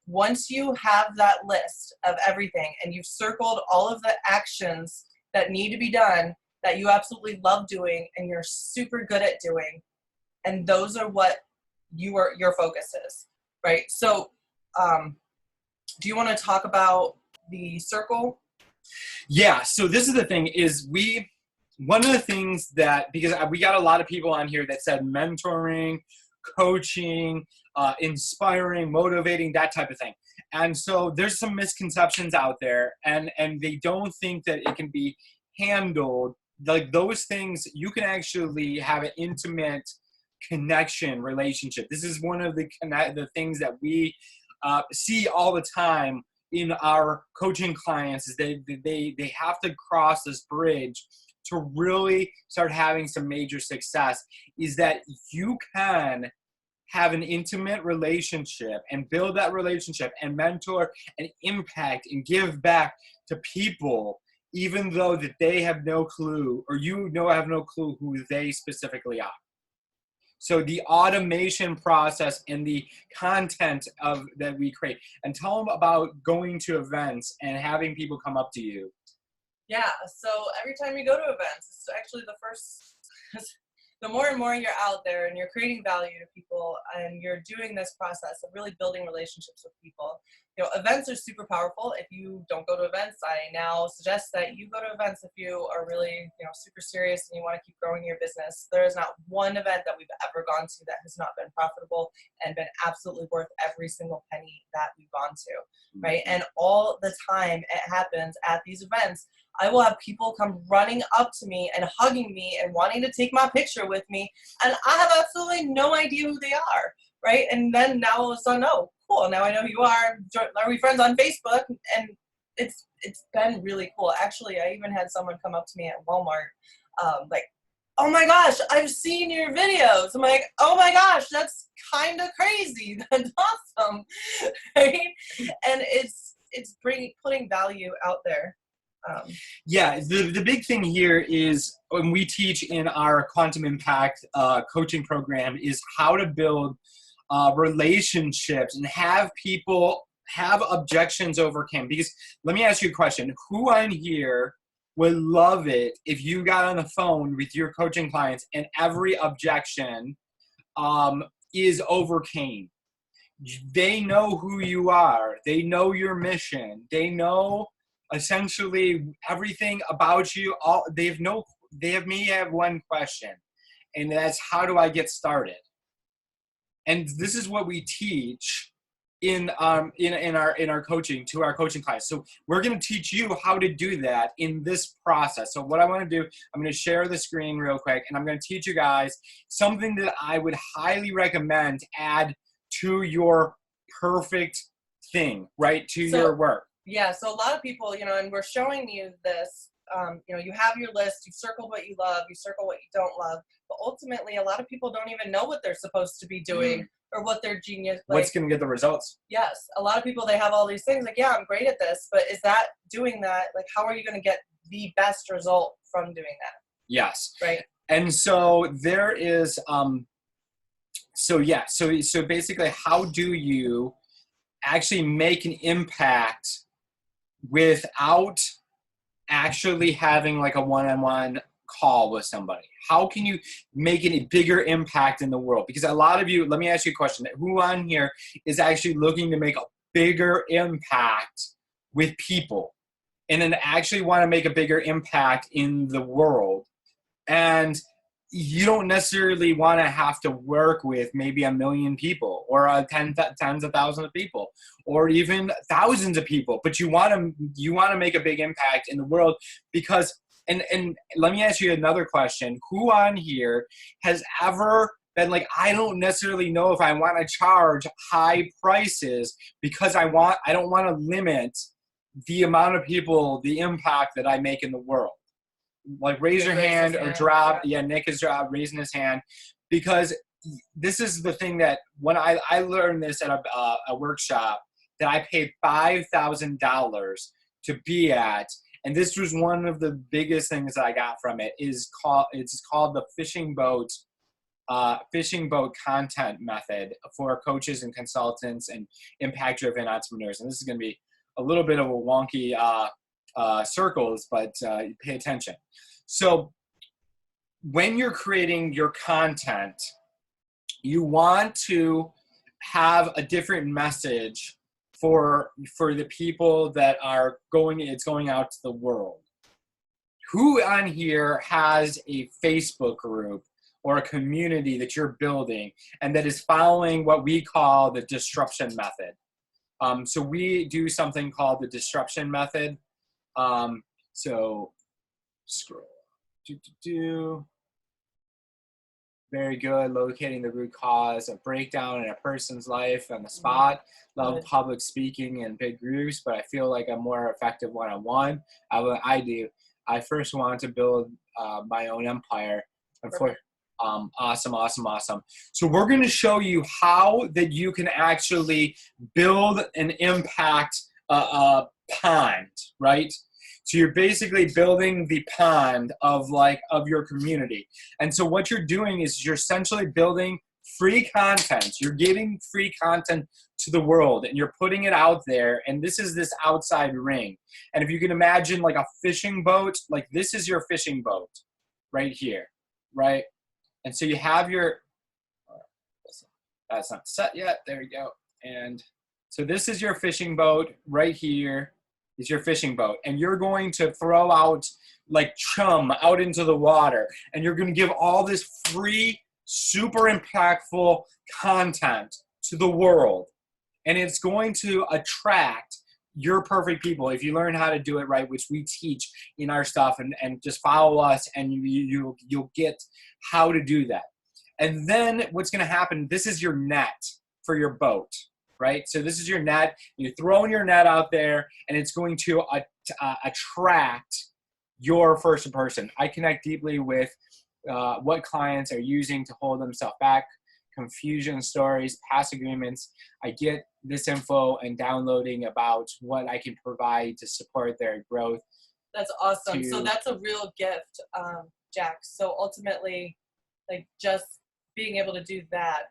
Once you have that list of everything and you've circled all of the actions that need to be done that you absolutely love doing and you're super good at doing, and those are what your focus is, right? So do you want to talk about the circle? Yeah, so this is the thing is one of the things that, because we got a lot of people on here that said mentoring, coaching, inspiring, motivating, that type of thing. And so there's some misconceptions out there, and they don't think that it can be handled. Like, those things, you can actually have an intimate connection relationship. This is one of the things that we see all the time in our coaching clients, is they have to cross this bridge to really start having some major success, is that you can have an intimate relationship and build that relationship and mentor and impact and give back to people, even though that they have no clue, or have no clue who they specifically are. So the automation process and the content that we create, and tell them about going to events and having people come up to you. Yeah, so every time you go to events, it's actually the the more and more you're out there and you're creating value to people and you're doing this process of really building relationships with people, events are super powerful. If you don't go to events, I now suggest that you go to events if you are really, super serious and you want to keep growing your business. There is not one event that we've ever gone to that has not been profitable and been absolutely worth every single penny that we've gone to, right? And all the time it happens at these events, I will have people come running up to me and hugging me and wanting to take my picture with me, and I have absolutely no idea who they are, right? And then now all of a sudden, oh, cool, now I know who you are. Are we friends on Facebook? And it's been really cool. Actually, I even had someone come up to me at Walmart, like, oh my gosh, I've seen your videos. I'm like, oh my gosh, that's kind of crazy. That's awesome, right? And it's putting value out there. Yeah, the big thing here is when we teach in our Quantum Impact coaching program is how to build relationships and have people have objections overcome. Because let me ask you a question. Who on here would love it if you got on the phone with your coaching clients and every objection is overcame? They know who you are. They know your mission. They know essentially everything about you. They may have one question, and that's, how do I get started? And this is what we teach in our coaching to our coaching clients. So we're going to teach you how to do that in this process. So what I want to do, I'm going to share the screen real quick, and I'm going to teach you guys something that I would highly recommend to add to your perfect thing, right? To your work. Yeah, so a lot of people, and we're showing you this, you have your list, you circle what you love, you circle what you don't love, but ultimately a lot of people don't even know what they're supposed to be doing or what their genius, what's going to get the results. Yes, a lot of people, they have all these things like, yeah, I'm great at this, but is that doing that, like, how are you going to get the best result from doing that? Yes. Right. And so there is, so basically, how do you actually make an impact without actually having like a one-on-one call with somebody? How can you make a bigger impact in the world? Because a lot of you, let me ask you a question. Who on here is actually looking to make a bigger impact with people and then actually want to make a bigger impact in the world? And you don't necessarily want to have to work with maybe 1 million people or tens of thousands of people or even thousands of people, but you want to make a big impact in the world. Because and let me ask you another question. Who on here has ever been like, I don't necessarily know if I want to charge high prices because I don't want to limit the amount of people, the impact that I make in the world? Like, raise your hand or drop. Yeah, Nick is raising his hand, because this is the thing that when I learned this at a workshop that I paid $5,000 to be at, and this was one of the biggest things that I got from it. It's called the fishing boat content method for coaches and consultants and impact-driven entrepreneurs. And this is going to be a little bit of a wonky circles, but pay attention. So when you're creating your content, you want to have a different message for the people that it's going out to the world. Who on here has a Facebook group or a community that you're building and that is following what we call the disruption method? So we do something called the disruption method. So scroll. Very good. Locating the root cause of breakdown in a person's life on the spot. Love public speaking in big groups, but I feel like I'm more effective one-on-one. I first wanted to build my own empire. Awesome. So we're going to show you how that you can actually build an impact pond, right? So you're basically building the pond of your community. And so what you're doing is you're essentially building free content. You're giving free content to the world and you're putting it out there. And this is this outside ring. And if you can imagine like a fishing boat, like this is your fishing boat right here, right? And so you have your, that's not set yet. There you go. And so this is your fishing boat right here is your fishing boat. And you're going to throw out like chum out into the water. And you're going to give all this free, super impactful content to the world. And it's going to attract your perfect people if you learn how to do it right, which we teach in our stuff, and just follow us and you'll get how to do that. And then what's going to happen, this is your net for your boat, right? So this is your net. You're throwing your net out there, and it's going to attract your first person. I connect deeply with what clients are using to hold themselves back, confusion stories, past agreements. I get this info and downloading about what I can provide to support their growth. That's awesome. So that's a real gift, Jack. So ultimately, like just being able to do that.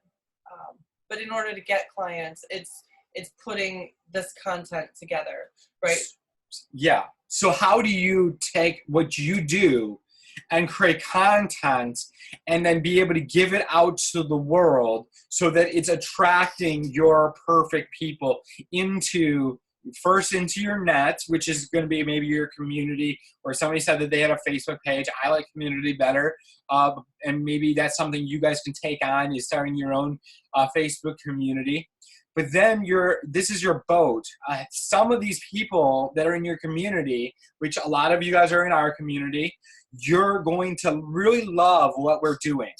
But in order to get clients, it's putting this content together, right? Yeah. So how do you take what you do and create content and then be able to give it out to the world so that it's attracting your perfect people into your net, which is going to be maybe your community, or somebody said that they had a Facebook page. I like community better. And maybe that's something you guys can take on, is starting your own Facebook community. But then this is your boat. Some of these people that are in your community, which a lot of you guys are in our community, you're going to really love what we're doing.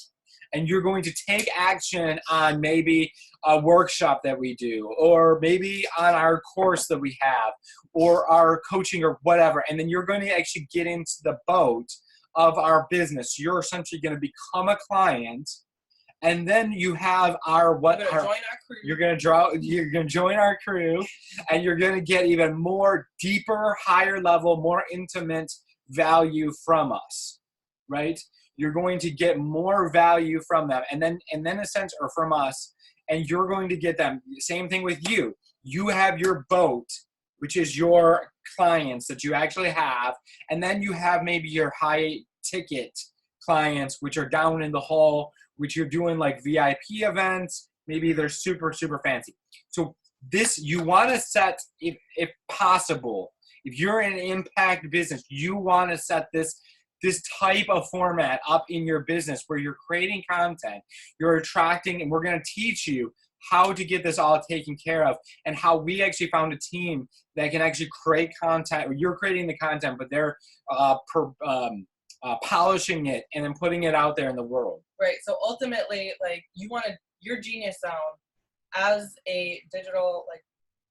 And you're going to take action on maybe a workshop that we do, or maybe on our course that we have, or our coaching or whatever. And then you're going to actually get into the boat of our business. You're essentially going to become a client. And then you have you're going to join our crew, and you're going to get even more deeper, higher level, more intimate value from us, right? You're going to get more value from them, and then or from us, and you're going to get them. Same thing with you. You have your boat, which is your clients that you actually have, and then you have maybe your high ticket clients, which are down in the hall, which you're doing like VIP events. Maybe they're super, super fancy. So this, you want to set, if possible, if you're in an impact business, you want to set this type of format up in your business where you're creating content, you're attracting, and we're going to teach you how to get this all taken care of, and how we actually found a team that can actually create content, or you're creating the content, but they're polishing it and then putting it out there in the world. Right. So ultimately, like, you want your Genius Zone as a digital, like,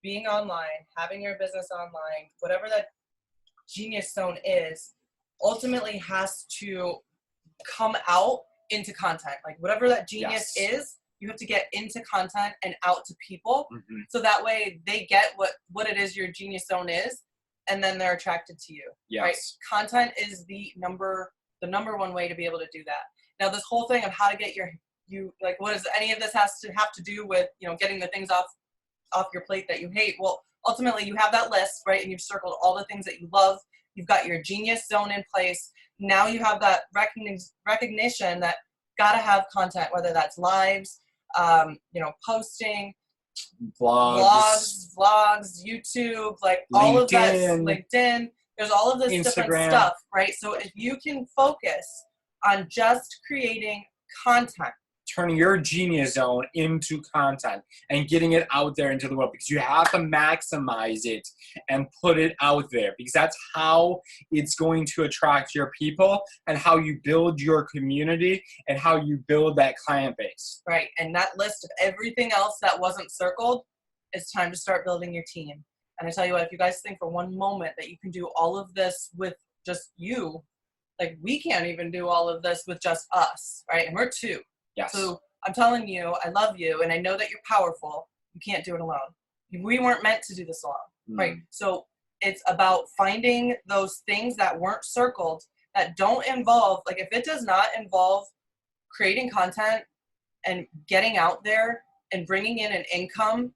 being online, having your business online, whatever that Genius Zone is, ultimately has to come out into content. Like, whatever that genius is, you have to get into content and out to people. Mm-hmm. So that way they get what it is your Genius Zone is, and then they're attracted to you. Yes. Right? Content is the number one way to be able to do that. Now, this whole thing of how to get what does any of this have to do with, getting the things off your plate that you hate? Well, ultimately you have that list, right? And you've circled all the things that you love. You've got your Genius Zone in place. Now you have that recognition that gotta have content, whether that's lives, posting, vlogs, YouTube, like LinkedIn, all of that, LinkedIn. There's all of this Instagram. Different stuff, right? So if you can focus on just creating content, turning your Genius Zone into content and getting it out there into the world, because you have to maximize it and put it out there, because that's how it's going to attract your people and how you build your community and how you build that client base. Right. And that list of everything else that wasn't circled, it's time to start building your team. And I tell you what, if you guys think for one moment that you can do all of this with just you, like, we can't even do all of this with just us, right? And we're two. Yes. So I'm telling you, I love you, and I know that you're powerful. You can't do it alone. We weren't meant to do this alone, right? So it's about finding those things that weren't circled, that don't involve, like, if it does not involve creating content and getting out there and bringing in an income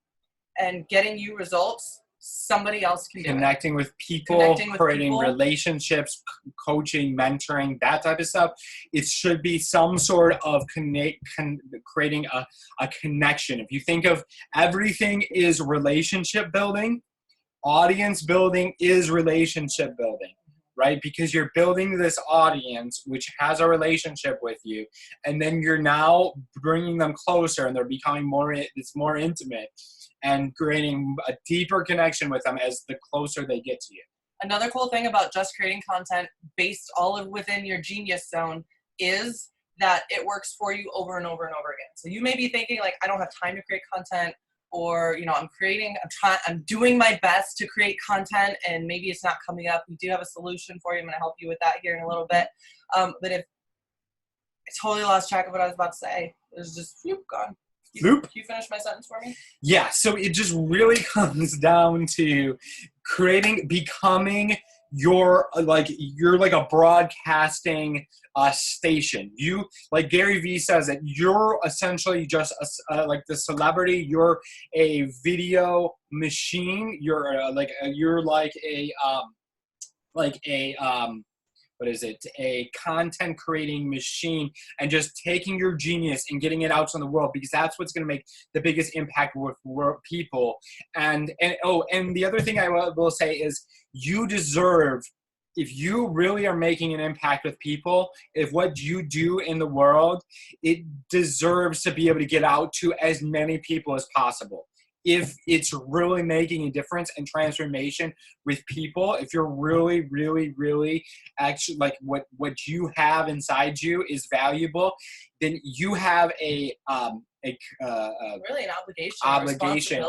and getting you results, somebody else can do it. Connecting with people, Connecting with creating people. relationships, coaching, mentoring, that type of stuff. It should be some sort of creating a connection. If you think of everything is relationship building, audience building is relationship building, right? Because you're building this audience which has a relationship with you, and then you're now bringing them closer, and they're becoming it's more intimate, and creating a deeper connection with them as the closer they get to you. Another cool thing about just creating content based all of within your genius zone is that it works for you over and over and over again. So you may be thinking like, I don't have time to create content, or, you know, I'm doing my best to create content and maybe it's not coming up. We do have a solution for you. I'm going to help you with that here in a little bit. But if I totally lost track of what I was about to say, it was just gone. Can you finish my sentence for me? Yeah, so it just really comes down to becoming you're like a broadcasting station. You, like Gary Vee says, that you're essentially just like the celebrity. You're a video machine. You're a content creating machine, and just taking your genius and getting it out to the world, because that's what's going to make the biggest impact with people. And the other thing I will say is, you deserve, if you really are making an impact with people, if what you do in the world, it deserves to be able to get out to as many people as possible. If it's really making a difference and transformation with people, if you're really, really, really actually like what you have inside you is valuable, then you have really an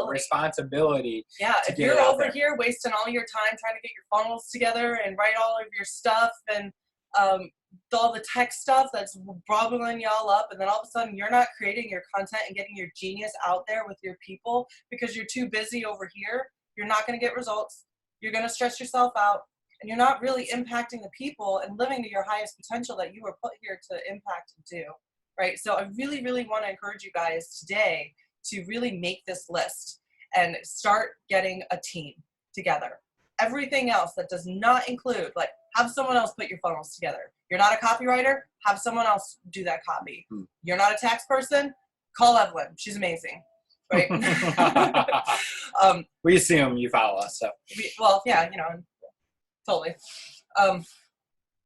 responsibility. Yeah, if you're over here wasting all your time trying to get your funnels together and write all of your stuff and all the tech stuff that's bubbling y'all up, and then all of a sudden you're not creating your content and getting your genius out there with your people because you're too busy over here, you're not going to get results. You're going to stress yourself out, and you're not really impacting the people and living to your highest potential that you were put here to impact and do, right? So I really, really want to encourage you guys today to really make this list and start getting a team together. Everything else that does not include, like, have someone else put your funnels together. You're not a copywriter, have someone else do that copy. You're not a tax person, call Evelyn. She's amazing, right? We assume you follow us, so. Well, yeah, totally. And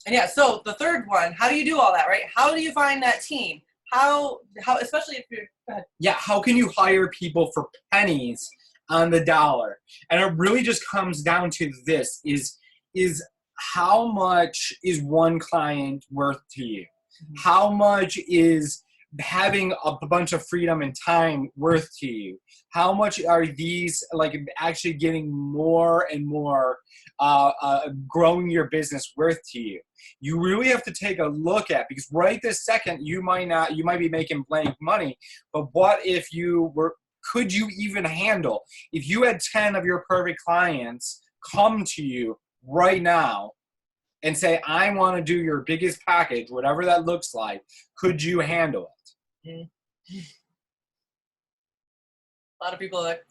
yeah, so the third one, how do you do all that, right? How do you find that team? How, especially if you're, go ahead. Yeah, how can you hire people for pennies on the dollar? And it really just comes down to this, is how much is one client worth to you? How much is having a bunch of freedom and time worth to you? How much are these like actually getting more and more growing your business worth to you? You really have to take a look at, because right this second you might be making blank money, but what if could you even handle, if you had 10 of your perfect clients come to you right now and say, I want to do your biggest package, whatever that looks like, could you handle it? A lot of people are like,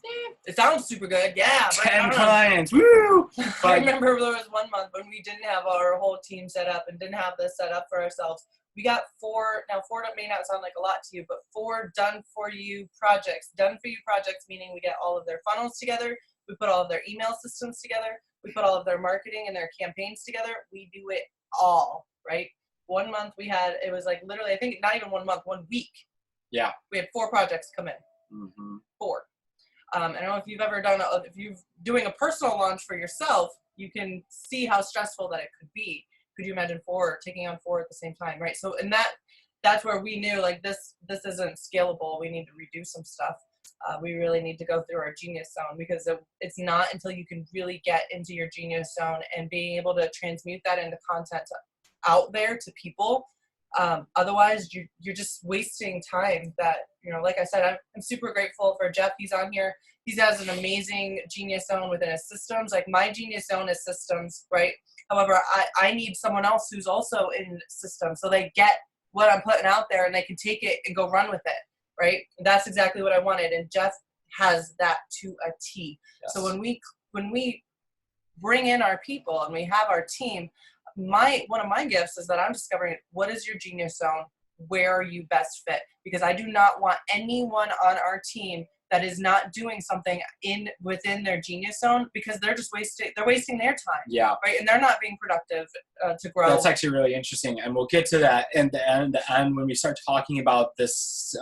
it sounds super good. Yeah. 10 clients. Woo! I remember there was one month when we didn't have our whole team set up and didn't have this set up for ourselves. We got 4, now 4 may not sound like a lot to you, but 4 done for you projects. Done for you projects, meaning we get all of their funnels together. We put all of their email systems together. We put all of their marketing and their campaigns together. We do it all, right? 1 month it was like literally, I think not even 1 month, 1 week. Yeah. We had 4 projects come in. 4. I don't know if you've ever if you're doing a personal launch for yourself, you can see how stressful that it could be. Could you imagine 4 taking on 4 at the same time, right? So, and that's where we knew like this isn't scalable. We need to redo some stuff. We really need to go through our genius zone, because it's not until you can really get into your genius zone and being able to transmute that into content out there to people. Otherwise, you're just wasting time that, like I said, I'm super grateful for Jeff. He's on here. He has an amazing genius zone within his systems. Like my genius zone is systems, right? However, I need someone else who's also in systems so they get what I'm putting out there and they can take it and go run with it. Right? That's exactly what I wanted. And Jeff has that to a T. Yes. So when we when we bring in our people and we have our team, one of my gifts is that I'm discovering what is your genius zone, where are you best fit, because I do not want anyone on our team that is not doing something within their genius zone, because they're just wasting their time. Yeah. Right. And they're not being productive to grow. That's actually really interesting. And we'll get to that in the end when we start talking about this,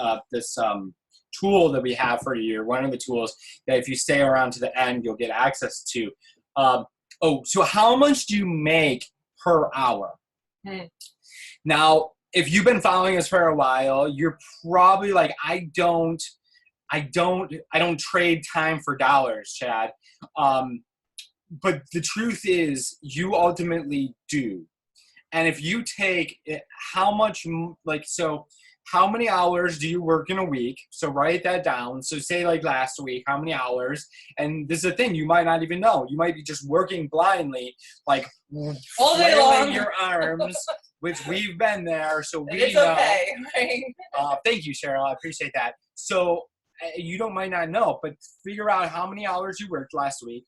tool that we have for you. One of the tools that if you stay around to the end, you'll get access to. So how much do you make per hour? Now, if you've been following us for a while, you're probably like, I don't trade time for dollars, Chad. But the truth is, you ultimately do. And if you take it, how many hours do you work in a week? So write that down. So say like last week, how many hours? And this is the thing, you might not even know. You might be just working blindly, like all day long, your arms, which we've been there. So we it's know. Okay, right? Thank you, Cheryl. I appreciate that. So might not know, but figure out how many hours you worked last week.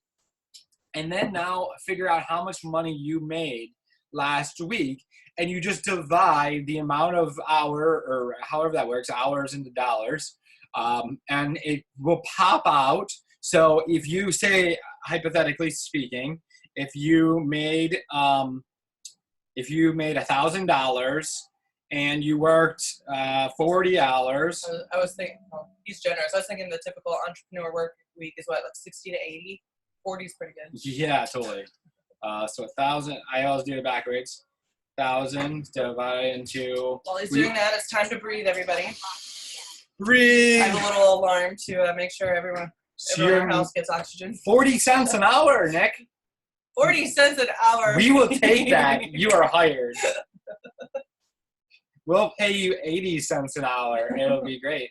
And then now figure out how much money you made last week. And you just divide the amount of hour, or however that works, hours into dollars, and it will pop out. So if you say, hypothetically speaking, if you made $1,000 and you worked 40 hours. I was thinking, he's generous. I was thinking the typical entrepreneur work week is what, like 60 to 80? 40 is pretty good. Yeah, totally. So 1,000, I always do it backwards. 1,000 divided into. While he's doing that, it's time to breathe, everybody. Breathe. I have a little alarm to make sure everyone in our house gets oxygen. 40 cents an hour, Nick. 40 cents an hour. We will take that. You are hired. We'll pay you 80 cents an hour. It'll be great.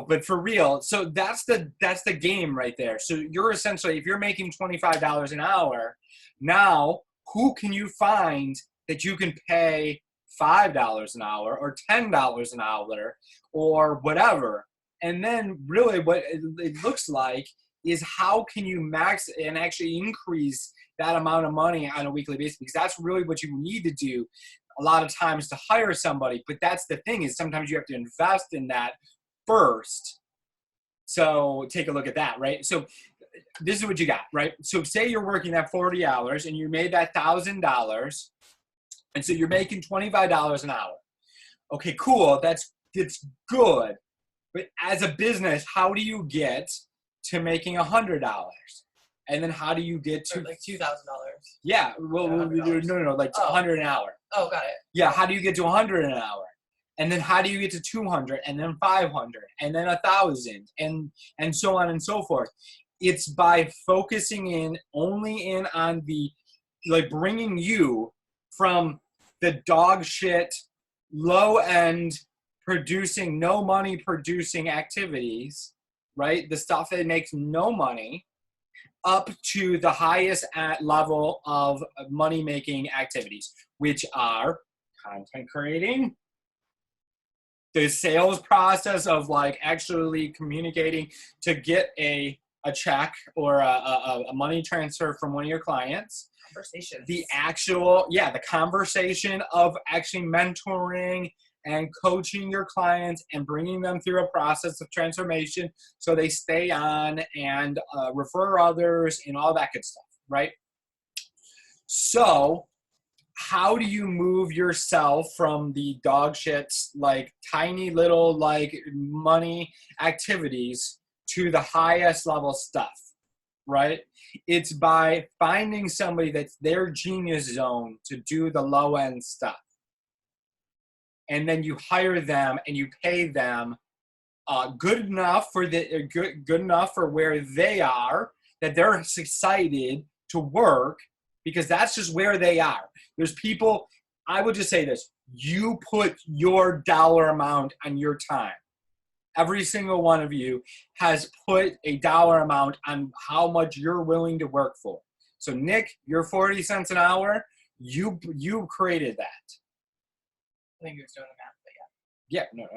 But for real, so that's the game right there. So you're essentially, if you're making $25 an hour, now who can you find that you can pay $5 an hour or $10 an hour or whatever? And then really what it looks like is how can you max and actually increase that amount of money on a weekly basis, because that's really what you need to do a lot of times to hire somebody. But that's the thing, is sometimes you have to invest in that first. So take a look at that, right? So this is what you got, right? So say you're working at 40 hours and you made that $1,000, and so you're making $25 an hour. Okay, cool. That's good. But as a business, how do you get to making $100? And then how do you get to like $2,000? Yeah, well, no, like 100 an hour. Oh, got it. Yeah, how do you get to 100 an hour? And then how do you get to 200, and then 500, and then 1,000, and so on and so forth? It's by focusing only on the, like, bringing you from the dog shit, low end, producing no money producing activities, right? The stuff that makes no money, up to the highest level of money making activities, which are content creating, the sales process of like actually communicating to get a check or a money transfer from one of your clients. Conversations. The conversation of actually mentoring and coaching your clients and bringing them through a process of transformation so they stay on and refer others and all that good stuff, right? So how do you move yourself from the dog shits, like tiny little like money activities to the highest level stuff, right? It's by finding somebody that's their genius zone to do the low end stuff. And then you hire them and you pay them good enough for where they are, that they're excited to work, because that's just where they are. There's people, I would just say this, you put your dollar amount on your time. Every single one of you has put a dollar amount on how much you're willing to work for. So Nick, you're 40 cents an hour. You created that. I think he was doing the math, but yeah. Yeah, no,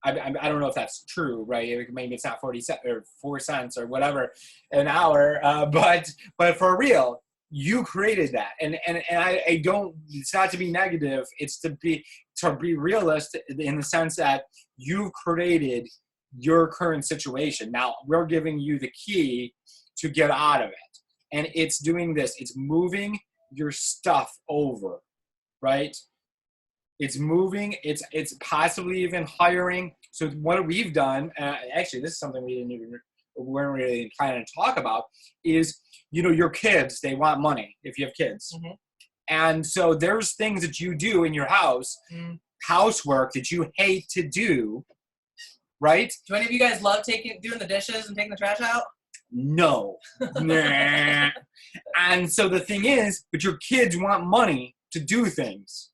I don't know if that's true, right? Maybe it's not 40 cents or 4 cents or whatever an hour, but for real, you created that, and I don't. It's not to be negative. It's to be realistic in the sense that you've created your current situation. Now we're giving you the key to get out of it, and it's doing this. It's moving your stuff over, right? It's moving. It's possibly even hiring. So what we've done, actually, this is something weren't really planning to talk about, is your kids. They want money if you have kids, and so there's things that you do in your house, housework that you hate to do, right? Do any of you guys love doing the dishes and taking the trash out? No. Nah. And so the thing is, but your kids want money to do things.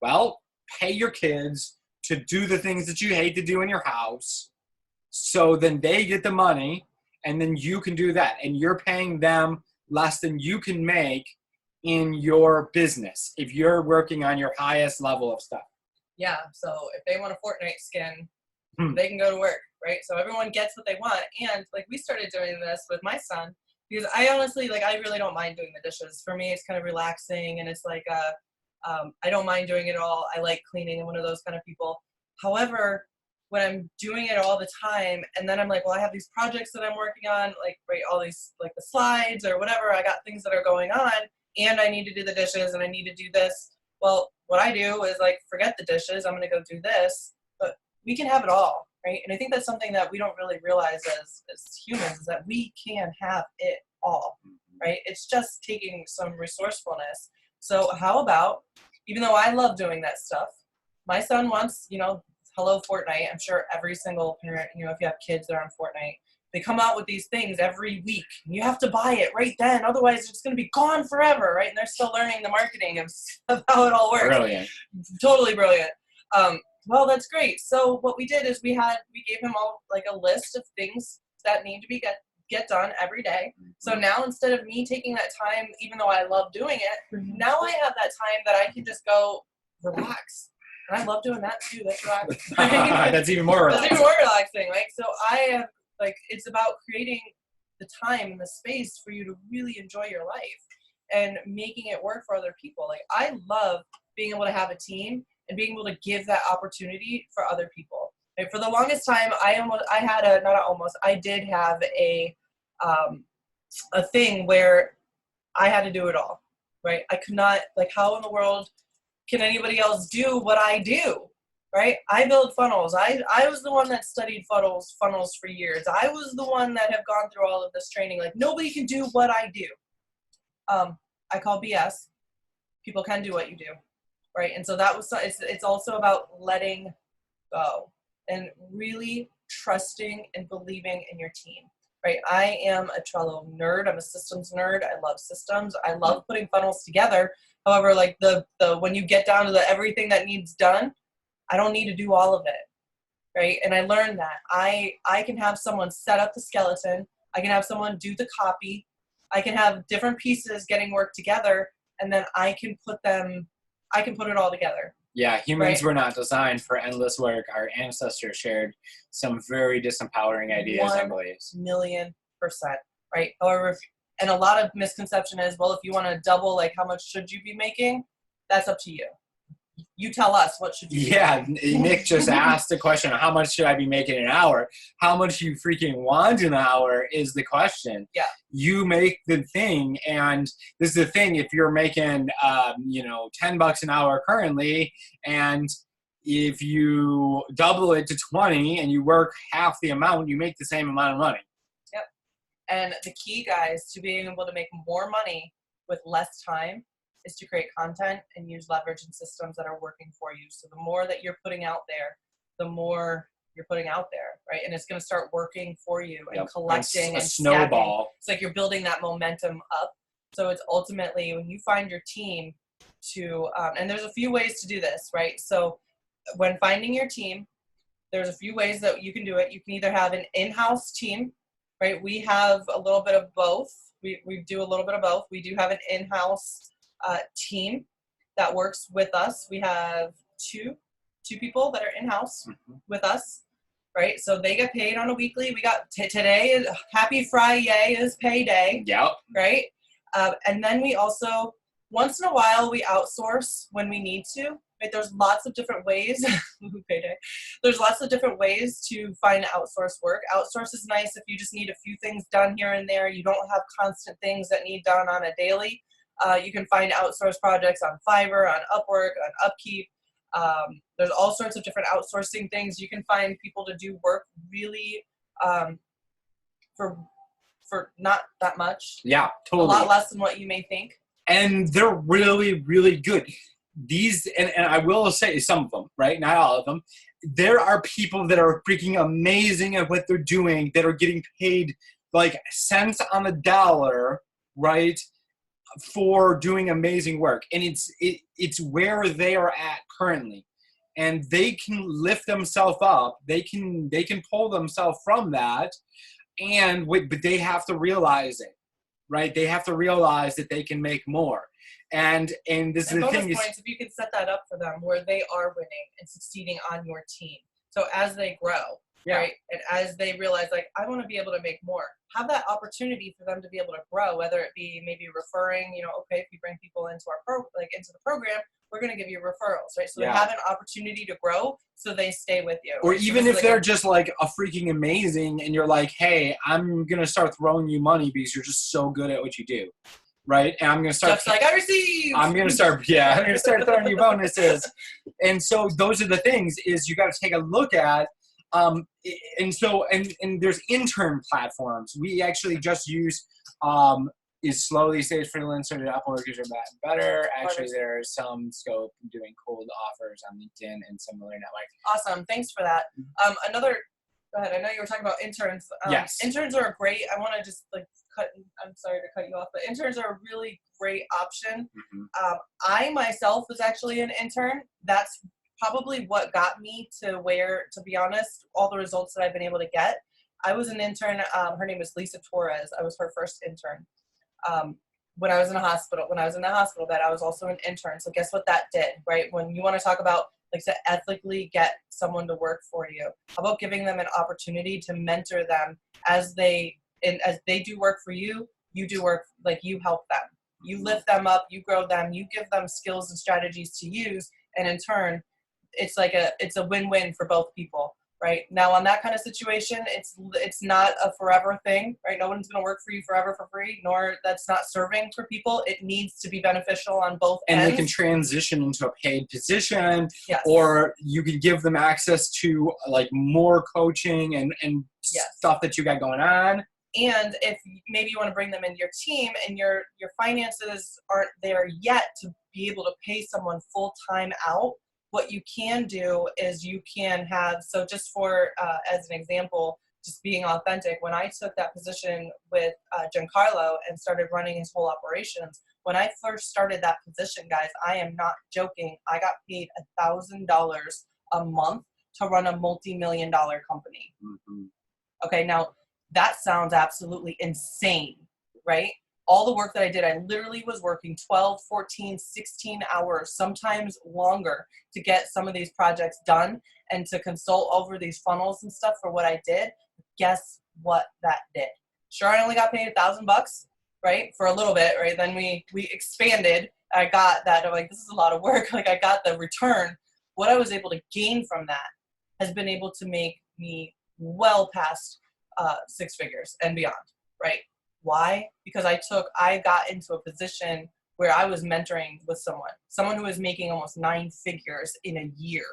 Well, pay your kids to do the things that you hate to do in your house, so then they get the money, and then you can do that. And you're paying them less than you can make in your business if you're working on your highest level of stuff. Yeah, so if they want a Fortnite skin, they can go to work, right? So everyone gets what they want. And like we started doing this with my son, because I honestly, like, I really don't mind doing the dishes. For me, it's kind of relaxing, and it's like I don't mind doing it all. I like cleaning. I'm one of those kind of people. However, when I'm doing it all the time, and then I'm like, well, I have these projects that I'm working on, like, right, all these, like the slides or whatever, I got things that are going on, and I need to do the dishes, and I need to do this. Well, what I do is, like, forget the dishes. I'm going to go do this. But we can have it all, right? And I think that's something that we don't really realize as humans, is that we can have it all, right? It's just taking some resourcefulness. So how about, even though I love doing that stuff, my son wants, hello Fortnite. I'm sure every single parent, if you have kids that are on Fortnite, they come out with these things every week. And you have to buy it right then. Otherwise, it's going to be gone forever, right? And they're still learning the marketing of how it all works. Brilliant. Totally brilliant. Well, that's great. So what we did is we gave him all, like, a list of things that need to be get done every day. So now, instead of me taking that time, even though I love doing it, now I have that time that I can just go relax. And I love doing that too. That's relaxing. That's even more relaxing. That's even more relaxing, right? So I have, like, it's about creating the time and the space for you to really enjoy your life and making it work for other people. Like, I love being able to have a team and being able to give that opportunity for other people. And for the longest time, I did have a thing where I had to do it all, right? I could not, like, how in the world can anybody else do what I do, right? I build funnels. I was the one that studied funnels for years. I was the one that have gone through all of this training. Like, nobody can do what I do. I call BS. People can do what you do, right? And so it's also about letting go and really trusting and believing in your team, right? I am a Trello nerd. I'm a systems nerd. I love systems. I love putting funnels together. However, like the when you get down to the everything that needs done, I don't need to do all of it, right? And I learned that I can have someone set up the skeleton. I can have someone do the copy. I can have different pieces getting worked together, and then I can put it all together. Yeah, humans were not designed for endless work. Our ancestors shared some very disempowering ideas and beliefs. 1,000,000%, right? However, and a lot of misconception is, well, if you want to double, like, how much should you be making? That's up to you. You tell us, what should you be Nick just asked the question, how much should I be making an hour? How much you freaking want an hour is the question. Yeah. You make the thing, and this is the thing, if you're making, $10 an hour currently, and if you double it to 20 and you work half the amount, you make the same amount of money. Yep. And the key, guys, to being able to make more money with less time is to create content and use leverage and systems that are working for you. So the more that you're putting out there, the more you're putting out there, right? And it's going to start working for you and collecting and snowball. Stacking. It's like you're building that momentum up. So it's ultimately when you find your team to, and there's a few ways to do this, right? So when finding your team, there's a few ways that you can do it. You can either have an in-house team, right? We have a little bit of both. We do a little bit of both. We do have an in-house team that works with us. We have two 2 people that are in-house with us, right? So they get paid on a weekly. We got today is Happy Friday is payday. Yep. Right? And then we also, once in a while, we outsource when we need to. Right? There's lots of different ways. Payday. There's lots of different ways to find outsource work. Outsource is nice if you just need a few things done here and there. You don't have constant things that need done on a daily. You can find outsource projects on Fiverr, on Upwork, on Upkeep. There's all sorts of different outsourcing things. You can find people to do work really for not that much. Yeah, totally. A lot less than what you may think. And they're really, really good. These, and I will say some of them, right? Not all of them. There are people that are freaking amazing at what they're doing that are getting paid like cents on the dollar, right? For doing amazing work. And it's where they are at currently. And they can lift themselves up. They can pull themselves from that. But they have to realize it, right? They have to realize that they can make more. And this is the thing is, points, if you can set that up for them where they are winning and succeeding on your team. So as they grow, right? And as they realize, like, I want to be able to make more, have that opportunity for them to be able to grow, whether it be maybe referring, okay, if you bring people into into the program, we're going to give you referrals, right? So they have an opportunity to grow, so they stay with you. Or even if they're just like a freaking amazing and you're like, hey, I'm going to start throwing you money because you're just so good at what you do. Right? And I'm going to start. Just like I received. I'm going to start throwing you bonuses. And so those are the things is you got to take a look at. And there's intern platforms. We actually just use, is slowly stage freelancer to Upwork is better. Actually, there's some scope doing cold offers on LinkedIn and similar networks. Awesome. Thanks for that. Go ahead. I know you were talking about interns. Yes. Interns are great. I want to just I'm sorry to cut you off, but interns are a really great option. I myself was actually an intern. That's probably what got me to where, to be honest, all the results that I've been able to get. I was an intern. Her name is Lisa Torres. I was her first intern. When I was in the hospital bed, I was also an intern. So guess what that did, right? When you want to talk about to ethically get someone to work for you, how about giving them an opportunity to mentor them as they do work for you, you do work, you help them. You lift them up, you grow them, you give them skills and strategies to use, and in turn, it's a win-win for both people. Right now, on that kind of situation, it's not a forever thing, right? No one's going to work for you forever for free, nor that's not serving for people. It needs to be beneficial on both ends. And they can transition into a paid position, or you can give them access to more coaching and stuff that you got going on. And if maybe you want to bring them into your team and your finances aren't there yet to be able to pay someone full time out, what you can do is you can have, so just for, as an example, just being authentic, when I took that position with Giancarlo and started running his whole operations, when I first started that position, guys, I am not joking, I got paid $1,000 a month to run a multi-million-dollar company. Okay, now that sounds absolutely insane, right? All the work that I did, I literally was working 12, 14, 16 hours, sometimes longer, to get some of these projects done and to consult over these funnels and stuff for what I did. Guess what that did? Sure, I only got paid $1,000, right? For a little bit, right? Then we expanded. I got that. I'm like, this is a lot of work. I got the return. What I was able to gain from that has been able to make me well past 6 figures and beyond, right? Why? Because I got into a position where I was mentoring with someone who was making almost 9 figures in a year.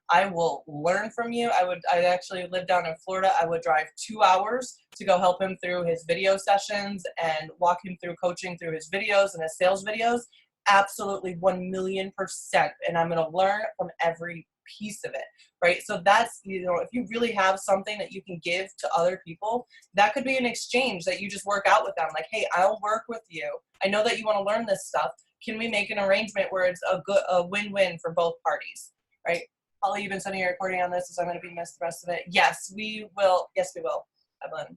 I will learn from you. I actually lived down in Florida. I would drive 2 hours to go help him through his video sessions and walk him through coaching through his videos and his sales videos. Absolutely 1,000,000%. And I'm going to learn from every piece of it, right? So that's, if you really have something that you can give to other people, that could be an exchange that you just work out with them. Like, hey, I'll work with you. I know that you want to learn this stuff. Can we make an arrangement where it's a win-win for both parties, right? Holly, you've been sending a recording on this, so I'm going to be missed the rest of it. Yes, we will. Yes, we will, Evelyn.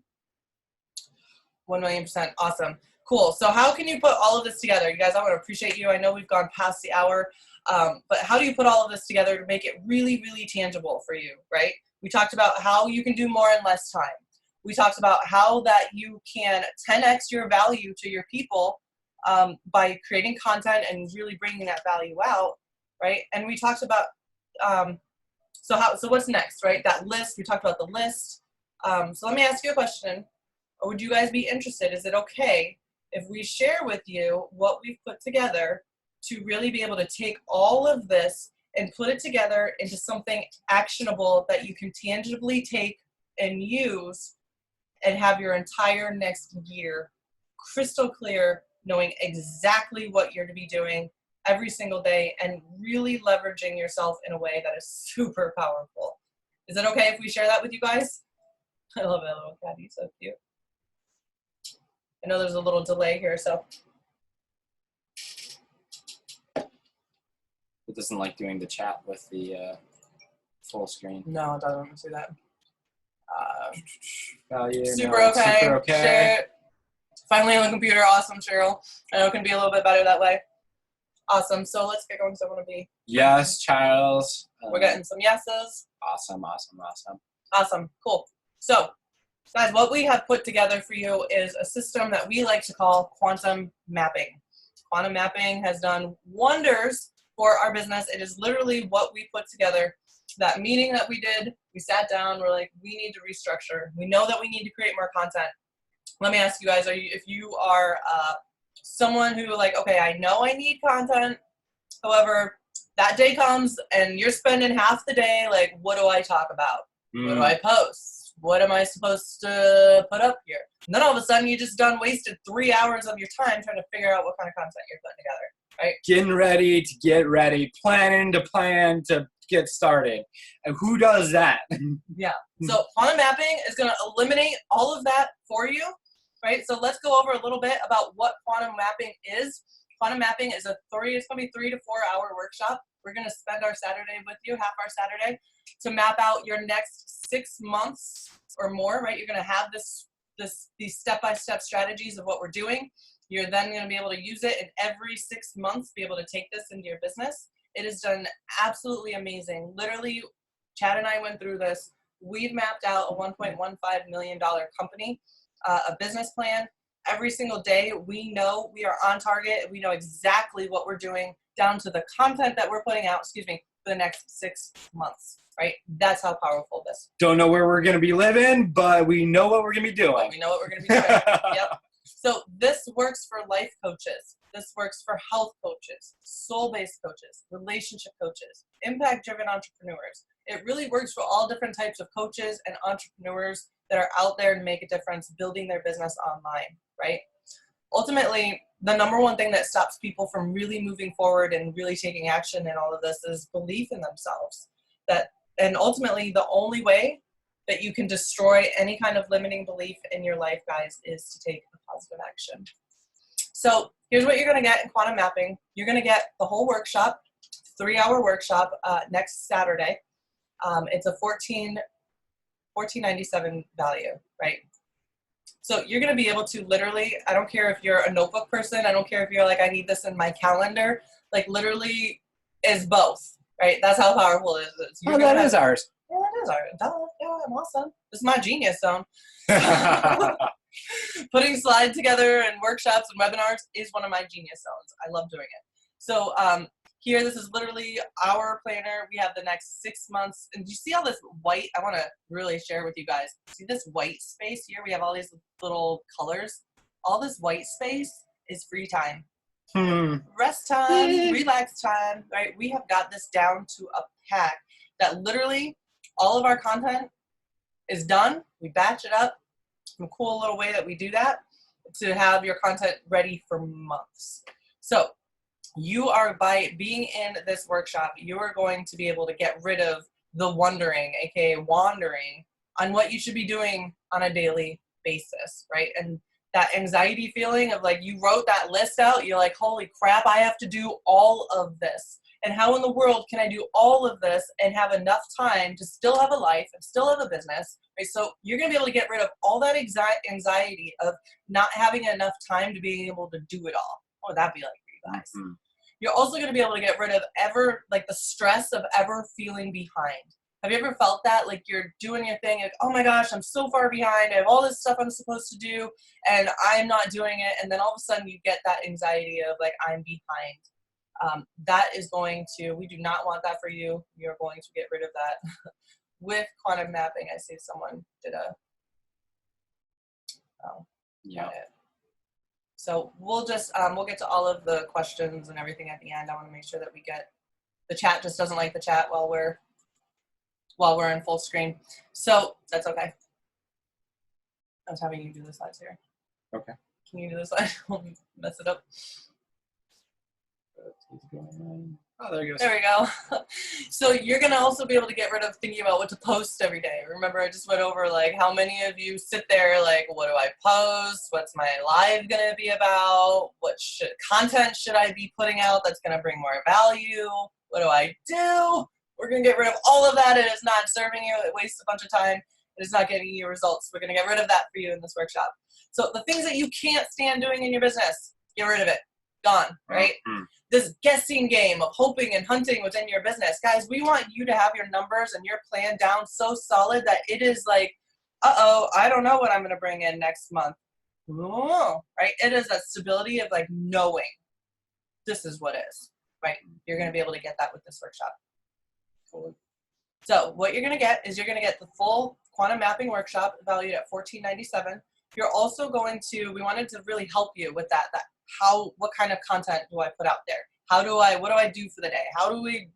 1,000,000%. Awesome. Cool. So how can you put all of this together? You guys, I want to appreciate you. I know we've gone past the hour. But how do you put all of this together to make it really, really tangible for you, right? We talked about how you can do more in less time. We talked about how that you can 10x your value to your people by creating content and really bringing that value out, right? And we talked about, so what's next, right? That list, we talked about the list. So let me ask you a question. Would you guys be interested? Is it okay if we share with you what we've put together to really be able to take all of this and put it together into something actionable that you can tangibly take and use and have your entire next year crystal clear, knowing exactly what you're to be doing every single day and really leveraging yourself in a way that is super powerful? Is it okay if we share that with you guys? I love that little cat. He's so cute. I know there's a little delay here, so. It doesn't like doing the chat with the full screen. No, it doesn't see that. Value, Super no, okay. Super okay. Share it. Finally on the computer. Awesome, Cheryl. I know it can be a little bit better that way. Awesome. So let's get going. So I want to be. Yes, Charles. We're getting some yeses. Awesome, awesome, awesome. Awesome. Cool. So, guys, what we have put together for you is a system that we like to call quantum mapping. Quantum mapping has done wonders for our business. It is literally what we put together. That meeting that we did, we sat down, we're like, we need to restructure. We know that we need to create more content. Let me ask you guys, if you are someone who like, okay, I know I need content, however, that day comes and you're spending half the day like, what do I talk about? What do I post? What am I supposed to put up here? And then all of a sudden you just wasted 3 hours of your time trying to figure out what kind of content you're putting together, right? Getting ready to get ready, planning to plan to get started. And who does that? Yeah. So quantum mapping is going to eliminate all of that for you, right? So let's go over a little bit about what quantum mapping is. Quantum mapping is it's going to be 3 to 4 hour workshop. We're going to spend our Saturday with you, half our Saturday, to map out your next 6 months or more, right? You're going to have these step-by-step strategies of what we're doing. You're then going to be able to use it in every 6 months, be able to take this into your business. It has done absolutely amazing. Literally, Chad and I went through this. We've mapped out a $1.15 million company, a business plan. Every single day, we know we are on target. We know exactly what we're doing down to the content that we're putting out, for the next 6 months, right? That's how powerful this is. Don't know where we're going to be living, but we know what we're going to be doing. But we know what we're going to be doing. Yep. So this works for life coaches. This works for health coaches, soul-based coaches, relationship coaches, impact-driven entrepreneurs. It really works for all different types of coaches and entrepreneurs that are out there and make a difference building their business online, right? Ultimately, the number one thing that stops people from really moving forward and really taking action in all of this is belief in themselves. And ultimately, the only way that you can destroy any kind of limiting belief in your life, guys, is to take a positive action. So here's what you're going to get in quantum mapping. You're going to get the whole workshop, 3-hour workshop next Saturday. It's a $14.97 value, right? So you're going to be able to literally, I don't care if you're a notebook person. I don't care if you're like, I need this in my calendar. Like literally is both, right? That's how powerful it is. That is ours. Yeah, that is ours. Yeah, I'm awesome. This is my genius zone. Putting slides together and workshops and webinars is one of my genius zones. I love doing it. So here, this is literally our planner. We have the next 6 months. And do you see all this white? I want to really share with you guys. See this white space here? We have all these little colors. All this white space is free time. Rest time, relax time, right? We have got this down to a pack that literally all of our content is done. We batch it up. Some cool little way that we do that to have your content ready for months. So you are, by being in this workshop, you are going to be able to get rid of the wondering, aka wandering, on what you should be doing on a daily basis, right? And that anxiety feeling of like you wrote that list out, you're like, holy crap, I have to do all of this. And how in the world can I do all of this and have enough time to still have a life and still have a business, right? So you're going to be able to get rid of all that anxiety of not having enough time to being able to do it all. What would that be like for you guys? Mm-hmm. You're also going to be able to get rid of the stress of ever feeling behind. Have you ever felt that? Like you're doing your thing, like, oh my gosh, I'm so far behind. I have all this stuff I'm supposed to do and I'm not doing it. And then all of a sudden you get that anxiety of like, I'm behind. That is we do not want that for you. You're going to get rid of that with quantum mapping. I see someone did Yeah. So we'll just, we'll get to all of the questions and everything at the end. I want to make sure that we get, the chat just doesn't like the chat while we're in full screen. So that's okay. I was having you do the slides here. Okay. Can you do the slides? Mess it up. Oh, there he goes. There we go. So you're going to also be able to get rid of thinking about what to post every day. Remember, I just went over like how many of you sit there like, what do I post? What's my live going to be about? What content should I be putting out that's going to bring more value? What do I do? We're going to get rid of all of that. It is not serving you. It wastes a bunch of time. It is not getting you results. We're going to get rid of that for you in this workshop. So the things that you can't stand doing in your business, get rid of it. Gone, right? Mm-hmm. This guessing game of hoping and hunting within your business. Guys, we want you to have your numbers and your plan down so solid that it is like, uh-oh, I don't know what I'm going to bring in next month. Ooh, right? It is that stability of like knowing this is what is, right? You're going to be able to get that with this workshop. Cool. So what you're going to get is you're going to get the full quantum mapping workshop valued at $14.97. You're also going to, we wanted to really help you with that what kind of content do I put out there? What do I do for the day? How do we,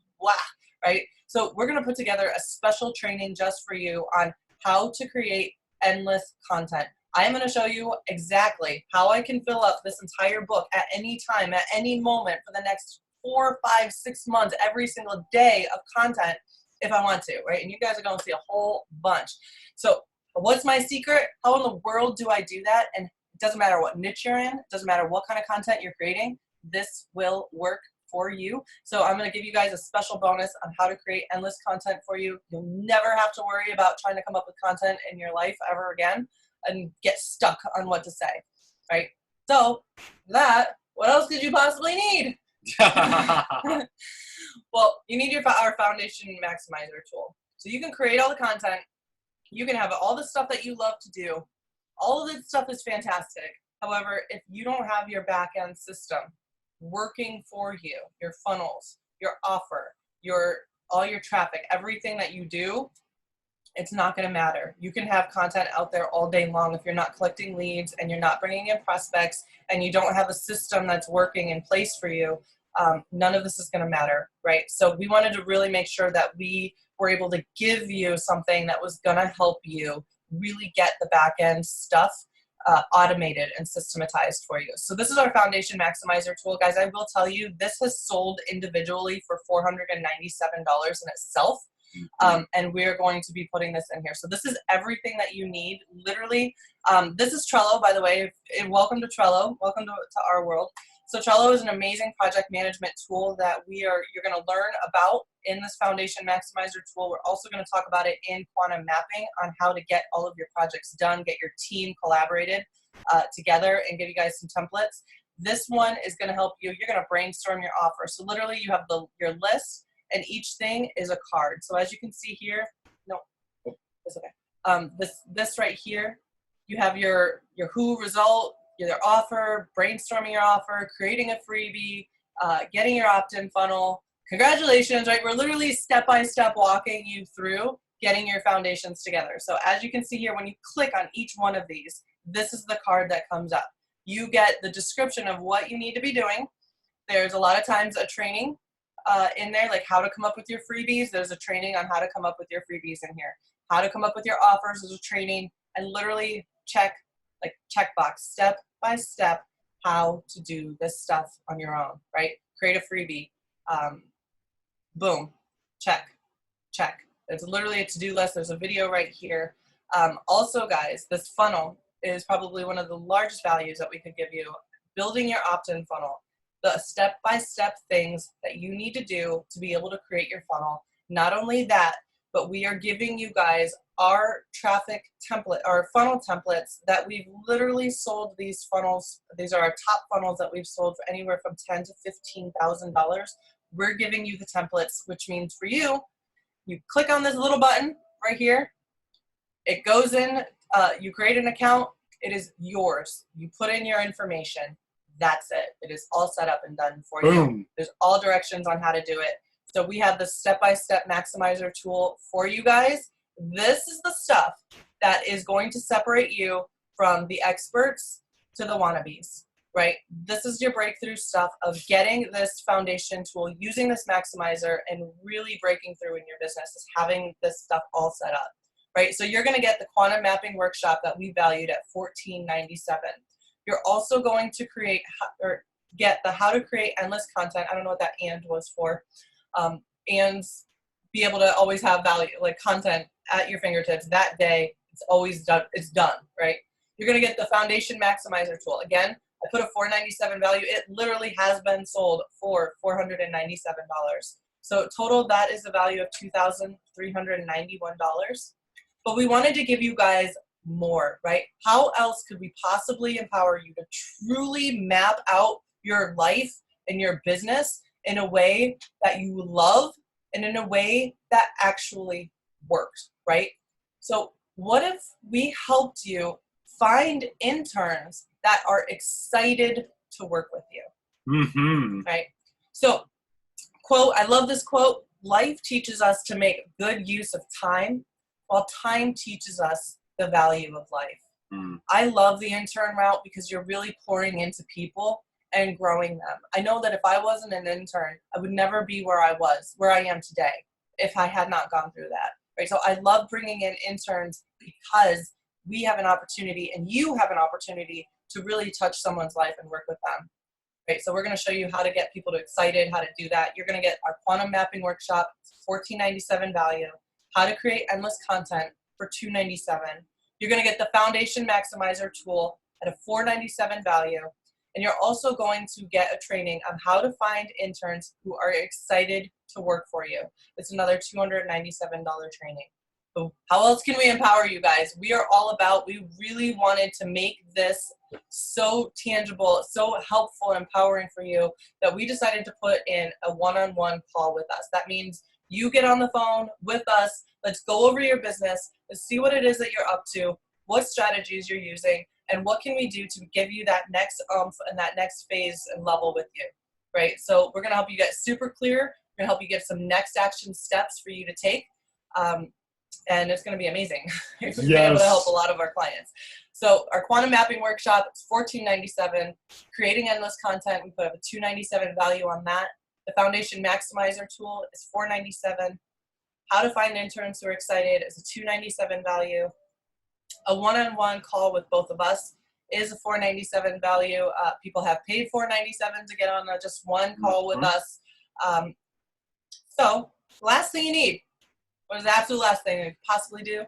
right? So we're going to put together a special training just for you on how to create endless content. I am going to show you exactly how I can fill up this entire book at any time, at any moment for the next 4, 5, 6 months, every single day of content if I want to, right? And you guys are going to see a whole bunch. So what's my secret? How in the world do I do that? And it doesn't matter what niche you're in. It doesn't matter what kind of content you're creating. This will work for you. So I'm going to give you guys a special bonus on how to create endless content for you. You'll never have to worry about trying to come up with content in your life ever again and get stuck on what to say, right? So what else could you possibly need? Well, you need our Foundation Maximizer tool. So you can create all the content. You can have all the stuff that you love to do. All of this stuff is fantastic. However, if you don't have your back-end system working for you, your funnels, your offer, all your traffic, everything that you do, it's not going to matter. You can have content out there all day long if you're not collecting leads and you're not bringing in prospects and you don't have a system that's working in place for you. None of this is going to matter, right? So we wanted to really make sure that we were able to give you something that was going to help you really get the back end stuff automated and systematized for you. So this is our Foundation Maximizer tool. Guys, I will tell you, this has sold individually for $497 in itself. And we're going to be putting this in here. So this is everything that you need, literally. This is Trello, by the way. Welcome to Trello. Welcome to our world. So Trello is an amazing project management tool that you're going to learn about in this Foundation Maximizer tool. We're also going to talk about it in quantum mapping on how to get all of your projects done, get your team collaborated together, and give you guys some templates. This one is going to help you. You're going to brainstorm your offer. So literally you have your list, and each thing is a card. So as you can see here, no, it's okay. This right here, you have your who result, your offer, brainstorming your offer, creating a freebie, getting your opt-in funnel. Congratulations, right? We're literally step-by-step walking you through getting your foundations together. So as you can see here, when you click on each one of these, this is the card that comes up. You get the description of what you need to be doing. There's a lot of times a training in there, like how to come up with your freebies. There's a training on how to come up with your freebies in here. How to come up with your offers. There's a training, and literally checkbox, step by step, how to do this stuff on your own, right? Create a freebie. Boom, check. It's literally a to-do list. There's a video right here. Also, guys, this funnel is probably one of the largest values that we could give you. Building your opt-in funnel, the step-by-step things that you need to do to be able to create your funnel. Not only that, but we are giving you guys our traffic template, our funnel templates that we've literally sold these funnels. These are our top funnels that we've sold for anywhere from $10,000 to $15,000. We're giving you the templates, which means for you, you click on this little button right here. It goes in, you create an account. It is yours. You put in your information. That's it. It is all set up and done for you. There's all directions on how to do it. So we have the step-by-step maximizer tool for you guys. This is the stuff that is going to separate you from the experts to the wannabes, right? This is your breakthrough stuff of getting this foundation tool, using this maximizer, and really breaking through in your business is having this stuff all set up, right? So you're going to get the quantum mapping workshop that we valued at $14.97. You're also going to create or get the how to create endless content. I don't know what that and was for. And be able to always have value, like content at your fingertips that day. It's always done. It's done, right? You're going to get the foundation maximizer tool. Again, I put a $497 value. It literally has been sold for $497. So total, that is a value of $2,391. But we wanted to give you guys more, right? How else could we possibly empower you to truly map out your life and your business in a way that you love and in a way that actually works, right? So what if we helped you find interns that are excited to work with you, right? So quote, I love this quote, life teaches us to make good use of time, while time teaches us the value of life. I love the intern route because you're really pouring into people and growing them. I know that if I wasn't an intern, I would never be where I am today, if I had not gone through that, right? So I love bringing in interns because we have an opportunity and you have an opportunity to really touch someone's life and work with them, right? So we're going to show you how to get people to excited, how to do that. You're going to get our quantum mapping workshop, $14.97 value, how to create endless content for $297. You're going to get the foundation maximizer tool at a $497 value. And you're also going to get a training on how to find interns who are excited to work for you. It's another $297 training. So how else can we empower you guys? We are all about, we really wanted to make this so tangible, so helpful and empowering for you that we decided to put in a one-on-one call with us. That means you get on the phone with us. Let's go over your business. Let's see what it is that you're up to, what strategies you're using, and what can we do to give you that next and that next phase and level with you, right? So we're going to help you get super clear. We're going to help you get some next action steps for you to take. And it's going to be amazing. We're going to be able to help a lot of our clients. So our quantum mapping workshop is $14.97. Creating endless content, we put up a $297 value on that. The foundation maximizer tool is $497. How to find interns who are excited is a $297 value. A one-on-one call with both of us is a $497 value. People have paid $497 to get on just one call with us. So last thing you need, what is the absolute last thing you could possibly do?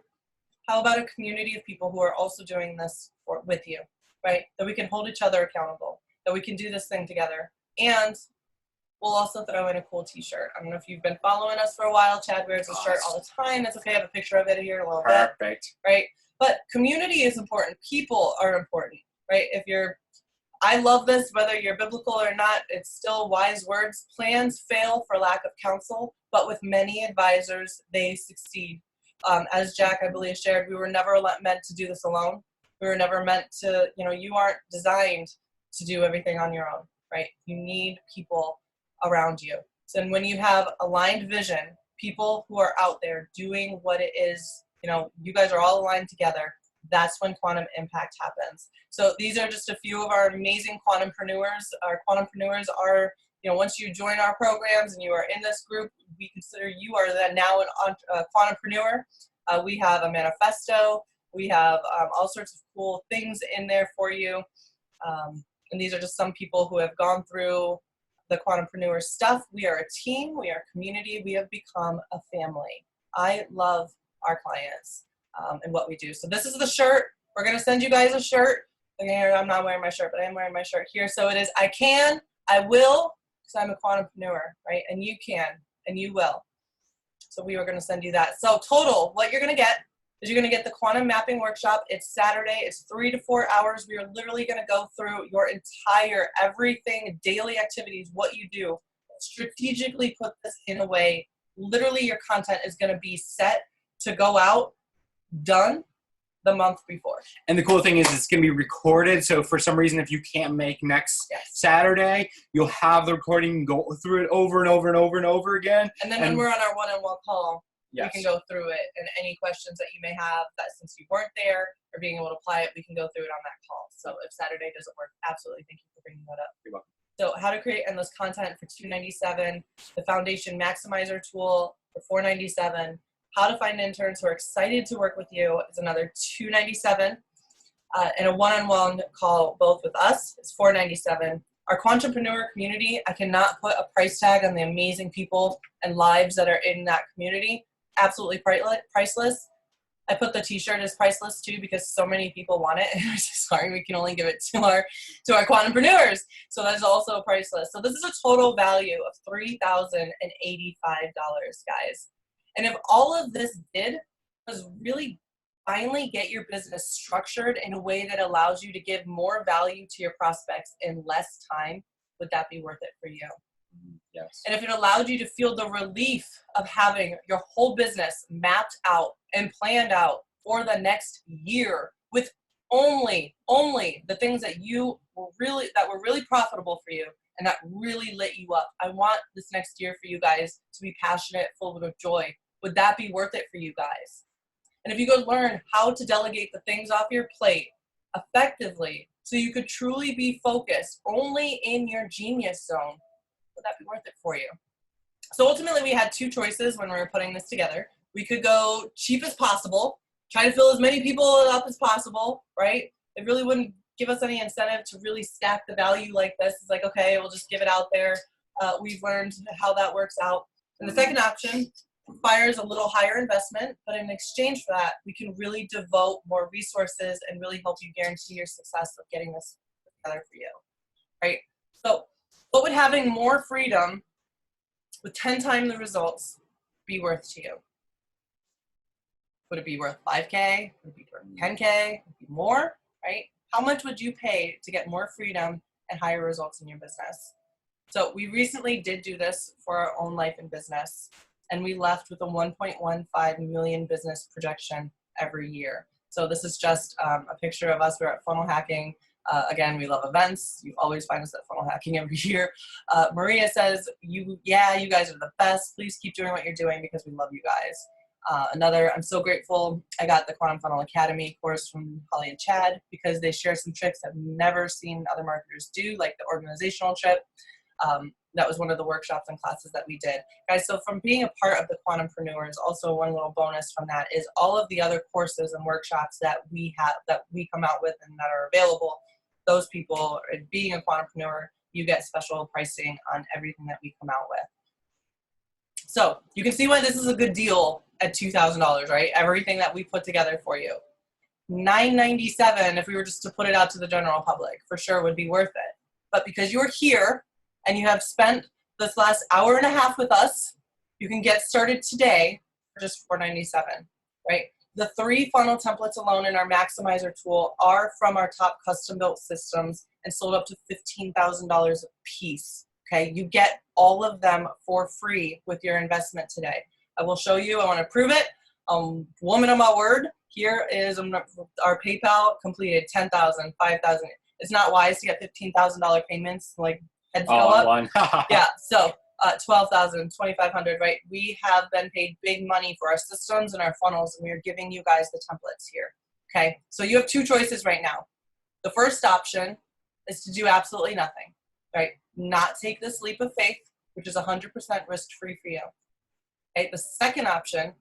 How about a community of people who are also doing this with you, right? That we can hold each other accountable, that we can do this thing together. And we'll also throw in a cool t-shirt. I don't know if you've been following us for a while. Chad wears a shirt all the time. That's okay. I have a picture of it here in a little bit. Perfect. Right? But community is important. People are important, right? I love this, whether you're biblical or not, it's still wise words. Plans fail for lack of counsel, but with many advisors, they succeed. As Jack, I believe, shared, we were never meant to do this alone. We were never meant to, you aren't designed to do everything on your own, right? You need people around you. So when you have aligned vision, people who are out there doing what it is, you guys are all aligned together, that's when quantum impact happens. So these are just a few of our amazing quantumpreneurs. Our quantumpreneurs are, once you join our programs and you are in this group, we consider you are then now a quantumpreneur. We have a manifesto. We have all sorts of cool things in there for you. And these are just some people who have gone through the quantumpreneur stuff. We are a team. We are a community. We have become a family. I love our clients and what we do. So this is the shirt. We're going to send you guys a shirt. I'm not wearing my shirt, but I am wearing my shirt here. So it is, I can, I will, because I'm a quantumpreneur, right? And you can, and you will. So we were going to send you that. So total, what you're going to get is you're going to get the quantum mapping workshop. It's Saturday. It's 3 to 4 hours. We are literally going to go through your entire everything, daily activities, what you do. Strategically put this in a way, literally your content is going to be set to go out, done the month before. And the cool thing is it's going to be recorded. So for some reason, if you can't make next Saturday, you'll have the recording, go through it over and over and over and over again. And then when we're on our one-on-one call, yes, we can go through it, and any questions that you may have that since you weren't there or being able to apply it, we can go through it on that call. So if Saturday doesn't work, absolutely, thank you for bringing that up. You're welcome. So how to create endless content for $297, the Foundation Maximizer tool for $497, how to find interns who are excited to work with you is another $297, and a one-on-one call both with us is $497. Our Quantrepreneur community, I cannot put a price tag on the amazing people and lives that are in that community. Absolutely priceless. I put the t-shirt as priceless too because so many people want it. Sorry, we can only give it to our Quantrepreneurs. So that is also priceless. So this is a total value of $3,085, guys. And if all of this did was really finally get your business structured in a way that allows you to give more value to your prospects in less time, would that be worth it for you? Yes. And if it allowed you to feel the relief of having your whole business mapped out and planned out for the next year with only the things that were really profitable for you and that really lit you up. I want this next year for you guys to be passionate, full of joy. Would that be worth it for you guys? And if you could learn how to delegate the things off your plate effectively so you could truly be focused only in your genius zone, would that be worth it for you? So ultimately we had two choices when we were putting this together. We could go cheap as possible, try to fill as many people up as possible, right? It really wouldn't give us any incentive to really stack the value like this. It's like, okay, we'll just give it out there. We've learned how that works out. And the second option requires a little higher investment, but in exchange for that, we can really devote more resources and really help you guarantee your success of getting this together for you, right? So what would having more freedom with 10 times the results be worth to you? Would it be worth 5K? Would it be worth 10K? Would it be more, right? How much would you pay to get more freedom and higher results in your business? So we recently did do this for our own life and business, and we left with a 1.15 million business projection every year. So this is just a picture of us. We're at Funnel Hacking. Again, we love events. You always find us at Funnel Hacking every year. Maria says, you guys are the best. Please keep doing what you're doing because we love you guys. I'm so grateful I got the Quantum Funnel Academy course from Holly and Chad because they share some tricks I've never seen other marketers do, like the organizational trip. That was one of the workshops and classes that we did. Guys, so from being a part of the Quantrepreneurs, also one little bonus from that is all of the other courses and workshops that we have, that we come out with and that are available. Those people, being a Quantrepreneur, you get special pricing on everything that we come out with. So you can see why this is a good deal at $2,000, right? Everything that we put together for you. $997 if we were just to put it out to the general public, for sure would be worth it. But because you're here and you have spent this last hour and a half with us, you can get started today for just $497, right? The 3 funnel templates alone in our Maximizer tool are from our top custom-built systems and sold up to $15,000 a piece, okay? You get all of them for free with your investment today. I will show you. I want to prove it. Woman of my word. Here is our PayPal completed. 10,000, 5,000. It's not wise to get $15,000 payments, like heads go up. Yeah. So 12,000, 2,500. Right. We have been paid big money for our systems and our funnels, and we are giving you guys the templates here. Okay. So you have 2 choices right now. The first option is to do absolutely nothing. Right. Not take this leap of faith, which is 100% risk-free for you. Okay. The second option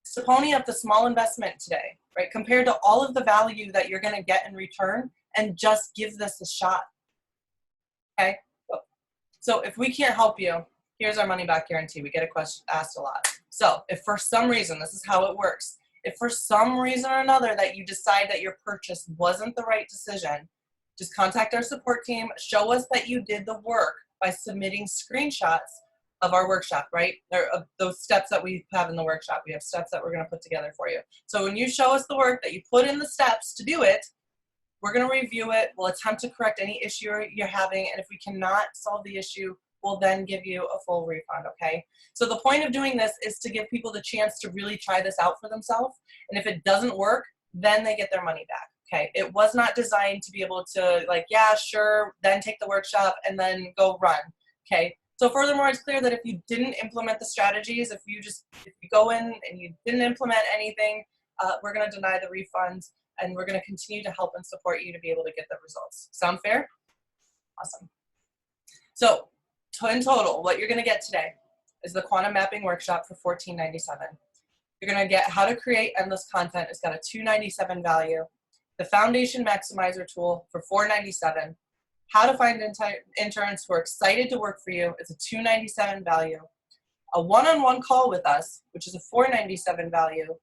is to pony up the small investment today, right? Compared to all of the value that you're going to get in return, and just give this a shot. Okay. So if we can't help you, here's our money back guarantee. We get a question asked a lot. So if for some reason, this is how it works. If for some reason or another that you decide that your purchase wasn't the right decision, just contact our support team. Show us that you did the work by submitting screenshots of our workshop, right? There are those steps that we have in the workshop. We have steps that we're going to put together for you. So when you show us the work that you put in the steps to do it, we're going to review it. We'll attempt to correct any issue you're having. And if we cannot solve the issue, we'll then give you a full refund, okay? So the point of doing this is to give people the chance to really try this out for themselves. And if it doesn't work, then they get their money back, okay? It was not designed to be able to like, yeah, sure, then take the workshop and then go run, okay? So furthermore, it's clear that if you didn't implement the strategies, if you go in and you didn't implement anything, we're gonna deny the refunds, and we're gonna continue to help and support you to be able to get the results. Sound fair? Awesome. So in total, what you're gonna get today is the Quantum Mapping Workshop for $14.97. You're gonna get how to create endless content. It's got a $2.97 value. The Foundation Maximizer tool for $4.97. How to find interns who are excited to work for you. It's a $2.97 value. A one-on-one call with us, which is a $4.97 value.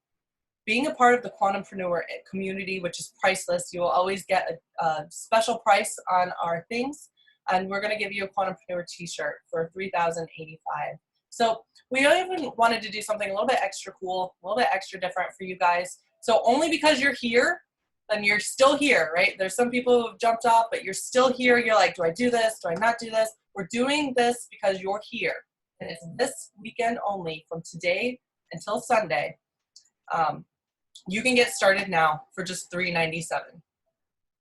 Being a part of the Quantumpreneur community, which is priceless. You will always get a special price on our things. And we're gonna give you a Quantumpreneur t-shirt for $3,085. So we even wanted to do something a little bit extra cool, a little bit extra different for you guys. So only because you're here, then you're still here, right? There's some people who have jumped off, but you're still here. You're like, do I do this? Do I not do this? We're doing this because you're here. And it's this weekend only from today until Sunday. You can get started now for just $3.97.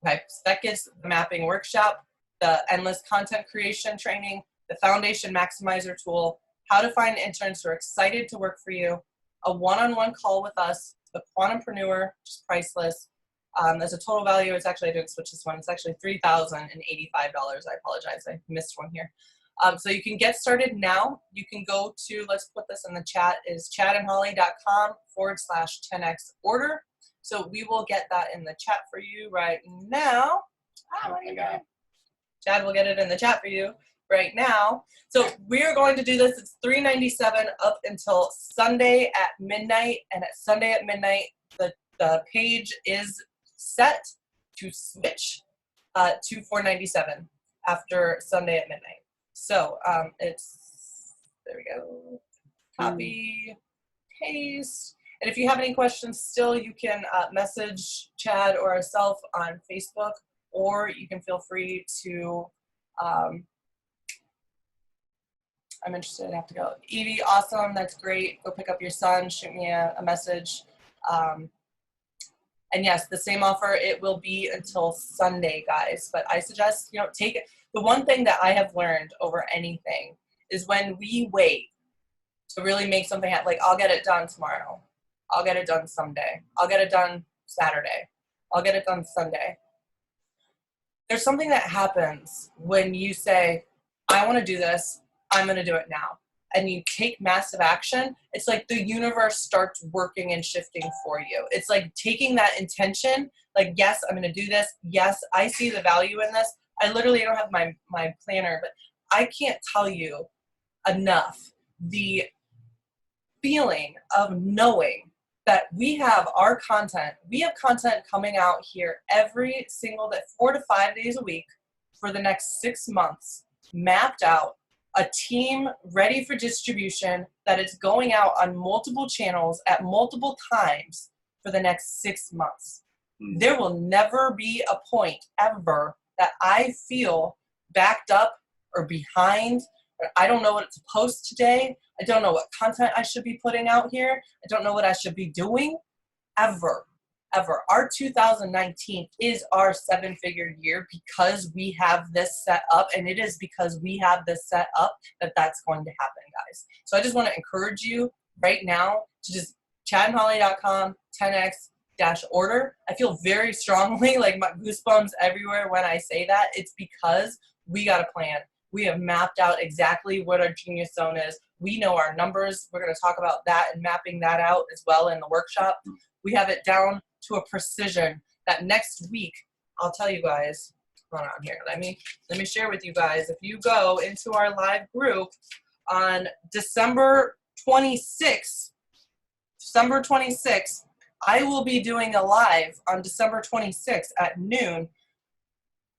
Okay, so that gives the mapping workshop, the endless content creation training, the Foundation Maximizer tool, how to find interns who are excited to work for you, a one-on-one call with us, the Quantumpreneur, just priceless. There's a total value. It's actually, I didn't switch this one. It's actually $3,085. I apologize. I missed one here. So you can get started now. You can go to, let's put this in the chat, is chadandholly.com/10x order. So we will get that in the chat for you right now. Oh my God. Chad will get it in the chat for you right now. So we're going to do this. It's $3.97 up until Sunday at midnight. And at Sunday at midnight, the page is set to switch to $4.97 after Sunday at midnight. So there we go, copy, paste. And if you have any questions still, you can message Chad or ourselves on Facebook, or you can feel free to, I'm interested, I have to go. Evie, awesome, that's great. Go pick up your son, shoot me a message. And yes, the same offer, it will be until Sunday, guys. But I suggest, take it. The one thing that I have learned over anything is when we wait to really make something happen, like I'll get it done tomorrow. I'll get it done someday. I'll get it done Saturday. I'll get it done Sunday. There's something that happens when you say, I want to do this. I'm going to do it now. And you take massive action. It's like the universe starts working and shifting for you. It's like taking that intention, like, yes, I'm going to do this. Yes, I see the value in this. I literally don't have my planner, but I can't tell you enough the feeling of knowing that we have our content. We have content coming out here every single day, 4 to 5 days a week for the next 6 months, mapped out, a team ready for distribution that is going out on multiple channels at multiple times for the next 6 months. There will never be a point ever that I feel backed up or behind, or I don't know what to post today. I don't know what content I should be putting out here. I don't know what I should be doing, ever. Our 2019 is our 7-figure year because we have this set up, and it is because we have this set up that that's going to happen, guys. So I just want to encourage you right now to just chadandholly.com, 10x-order. I feel very strongly, like my goosebumps everywhere when I say that. It's because we got a plan. We have mapped out exactly what our Genius Zone is. We know our numbers. We're going to talk about that and mapping that out as well in the workshop. We have it down to a precision that next week, I'll tell you guys, hold on here, let me share with you guys. If you go into our live group on December 26th, I will be doing a live on December 26th at noon,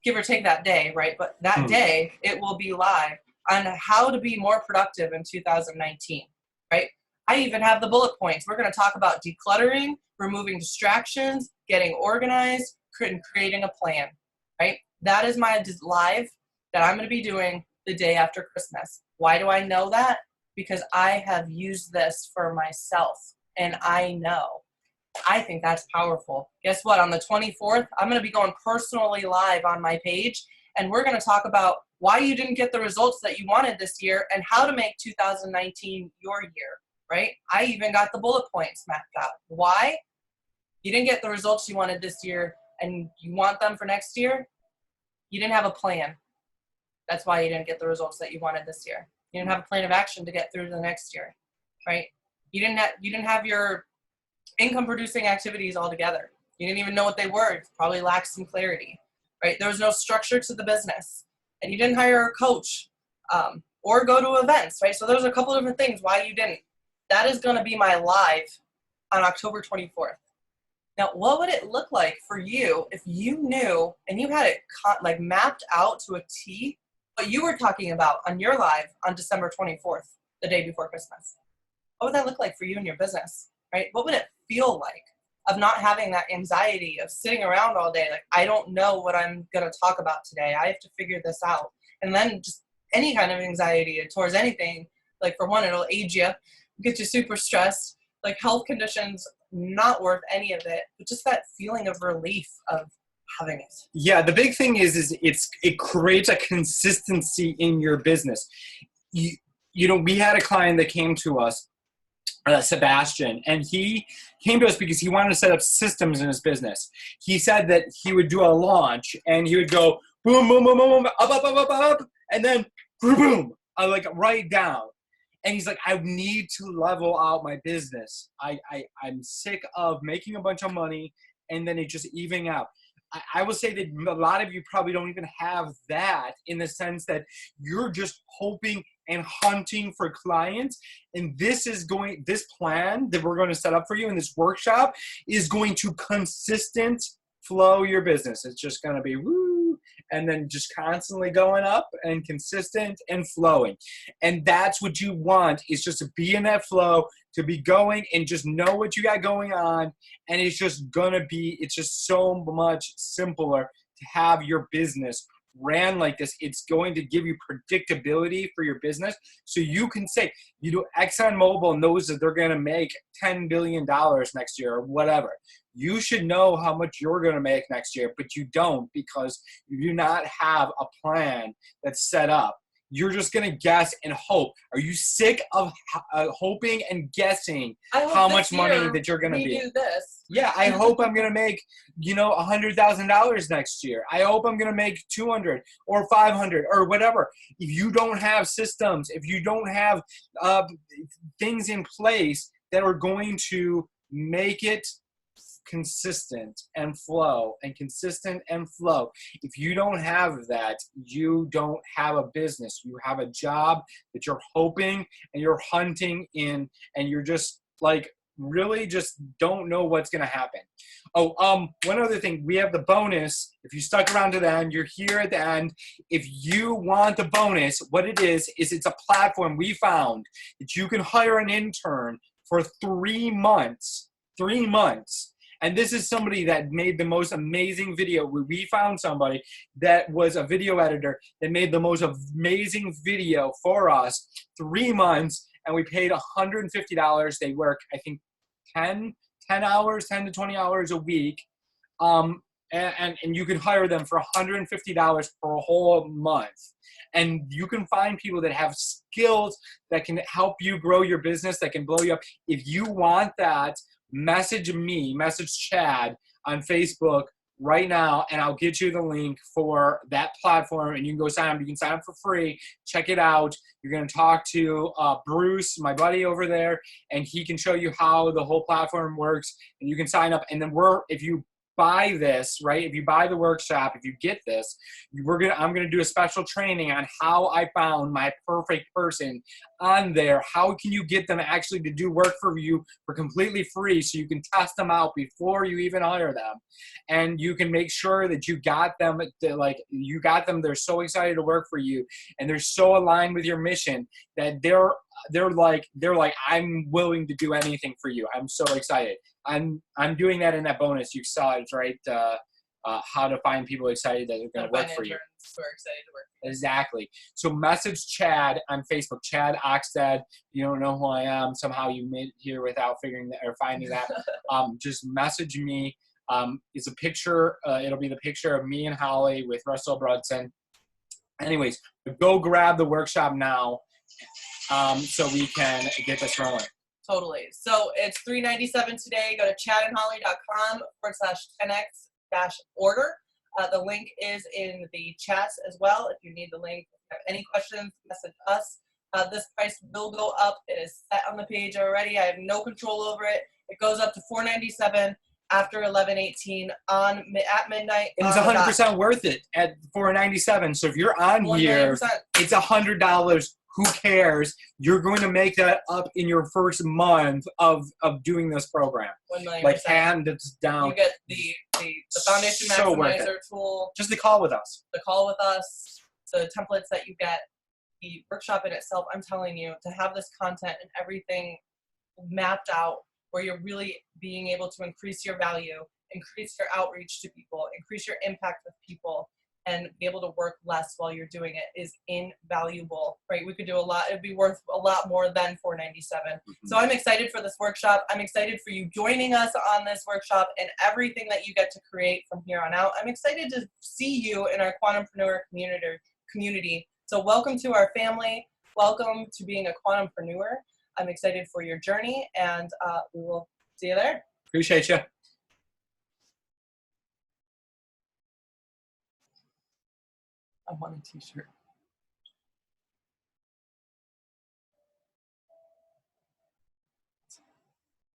give or take that day, right? But that day, it will be live. on how to be more productive in 2019, right? I even have the bullet points. We're going to talk about decluttering, removing distractions, getting organized, and creating a plan, right? That is my live that I'm going to be doing the day after Christmas. Why do I know that? Because I have used this for myself, and I know. I think that's powerful. Guess what? On the 24th, I'm going to be going personally live on my page, and we're going to talk about why you didn't get the results that you wanted this year and how to make 2019 your year, right? I even got the bullet points mapped out. Why? You didn't get the results you wanted this year and you want them for next year? You didn't have a plan. That's why you didn't get the results that you wanted this year. You didn't have a plan of action to get through to the next year, right? You didn't have your income producing activities all together. You didn't even know what they were. Probably lacked some clarity, right? There was no structure to the business, and you didn't hire a coach or go to events, right? So there's a couple different things why you didn't. That is going to be my live on October 24th. Now, what would it look like for you if you knew and you had it like mapped out to a T what you were talking about on your live on December 24th, the day before Christmas? What would that look like for you and your business, right? What would it feel like of not having that anxiety of sitting around all day? Like, I don't know what I'm going to talk about today. I have to figure this out. And then just any kind of anxiety towards anything, like for one, it'll age you, get you super stressed, like health conditions, not worth any of it, but just that feeling of relief of having it. Yeah, the big thing is it creates a consistency in your business. You know, we had a client that came to us, Sebastian, and he came to us because he wanted to set up systems in his business. He said that he would do a launch and he would go boom, boom, boom, boom, boom, up, up, up, up, up, and then boom, like right down. And he's like, I need to level out my business. I'm sick of making a bunch of money and then it just evening out. I will say that a lot of you probably don't even have that, in the sense that you're just hoping and hunting for clients. And this plan that we're going to set up for you in this workshop is going to consistent flow your business. It's just going to be woo, and then just constantly going up and consistent and flowing. And that's what you want, is just to be in that flow, to be going and just know what you got going on. And it's just so much simpler to have your business ran like this. It's going to give you predictability for your business. So you can say, ExxonMobil knows that they're going to make $10 billion next year or whatever. You should know how much you're going to make next year, but you don't, because you do not have a plan that's set up. You're just going to guess and hope. Are you sick of hoping and guessing how much money that you're going to be? Do this. Yeah, I hope I'm going to make, $100,000 next year. I hope I'm going to make 200 or 500 or whatever. If you don't have systems, if you don't have things in place that are going to make it consistent and flow. If you don't have that, you don't have a business. You have a job that you're hoping and you're hunting in, and you're just like really just don't know what's going to happen. One other thing, we have the bonus. If you stuck around to the end, you're here at the end. If you want the bonus, what it is it's a platform we found that you can hire an intern for 3 months. 3 months. And this is somebody that made the most amazing video. We found somebody that was a video editor that made the most amazing video for us. 3 months, and we paid $150. They work, I think, 10 to 20 hours a week. And you can hire them for $150 for a whole month. And you can find people that have skills that can help you grow your business, that can blow you up. If you want that, message Chad on Facebook right now, and I'll get you the link for that platform, and you can go sign up. You can sign up for free. Check it out. You're going to talk to Bruce, my buddy over there, and he can show you how the whole platform works, and you can sign up. And then if you buy this, right? If you buy the workshop, if you get this, I'm gonna do a special training on how I found my perfect person on there. How can you get them actually to do work for you for completely free, so you can test them out before you even hire them, and you can make sure that you got them they're so excited to work for you, and they're so aligned with your mission that they're like, I'm willing to do anything for you. I'm so excited. I'm doing that in that bonus. You saw it, right? How to find people excited that are going to work for you. Who are excited to work. Exactly. So message Chad on Facebook, Chad Oxted. You don't know who I am. Somehow you made it here without figuring that or finding that. Just message me. It's a picture. It'll be the picture of me and Holly with Russell Brunson. Anyways, go grab the workshop now, so we can get this rolling. Totally. So it's $397 today. Go to chadandholly.com/10x-order. The link is in the chats as well. If you need the link, if you have any questions, message us. This price will go up. It is set on the page already. I have no control over it. It goes up to $497 after 11/18 at midnight. And it's 100% worth it at $497. So if you're on here, it's $100. Who cares? You're going to make that up in your first month of doing this program. 1,000,000%. Like hands down. You get the Foundation Maximizer tool. Just the call with us. The call with us. The templates that you get. The workshop in itself. I'm telling you, to have this content and everything mapped out, where you're really being able to increase your value, increase your outreach to people, increase your impact with people, and be able to work less while you're doing it is invaluable, right? We could do a lot. It'd be worth a lot more than $497. Mm-hmm. So I'm excited for this workshop. I'm excited for you joining us on this workshop and everything that you get to create from here on out. I'm excited to see you in our Quantumpreneur community. So welcome to our family. Welcome to being a Quantumpreneur. I'm excited for your journey, and we will see you there. Appreciate you. I want a t-shirt.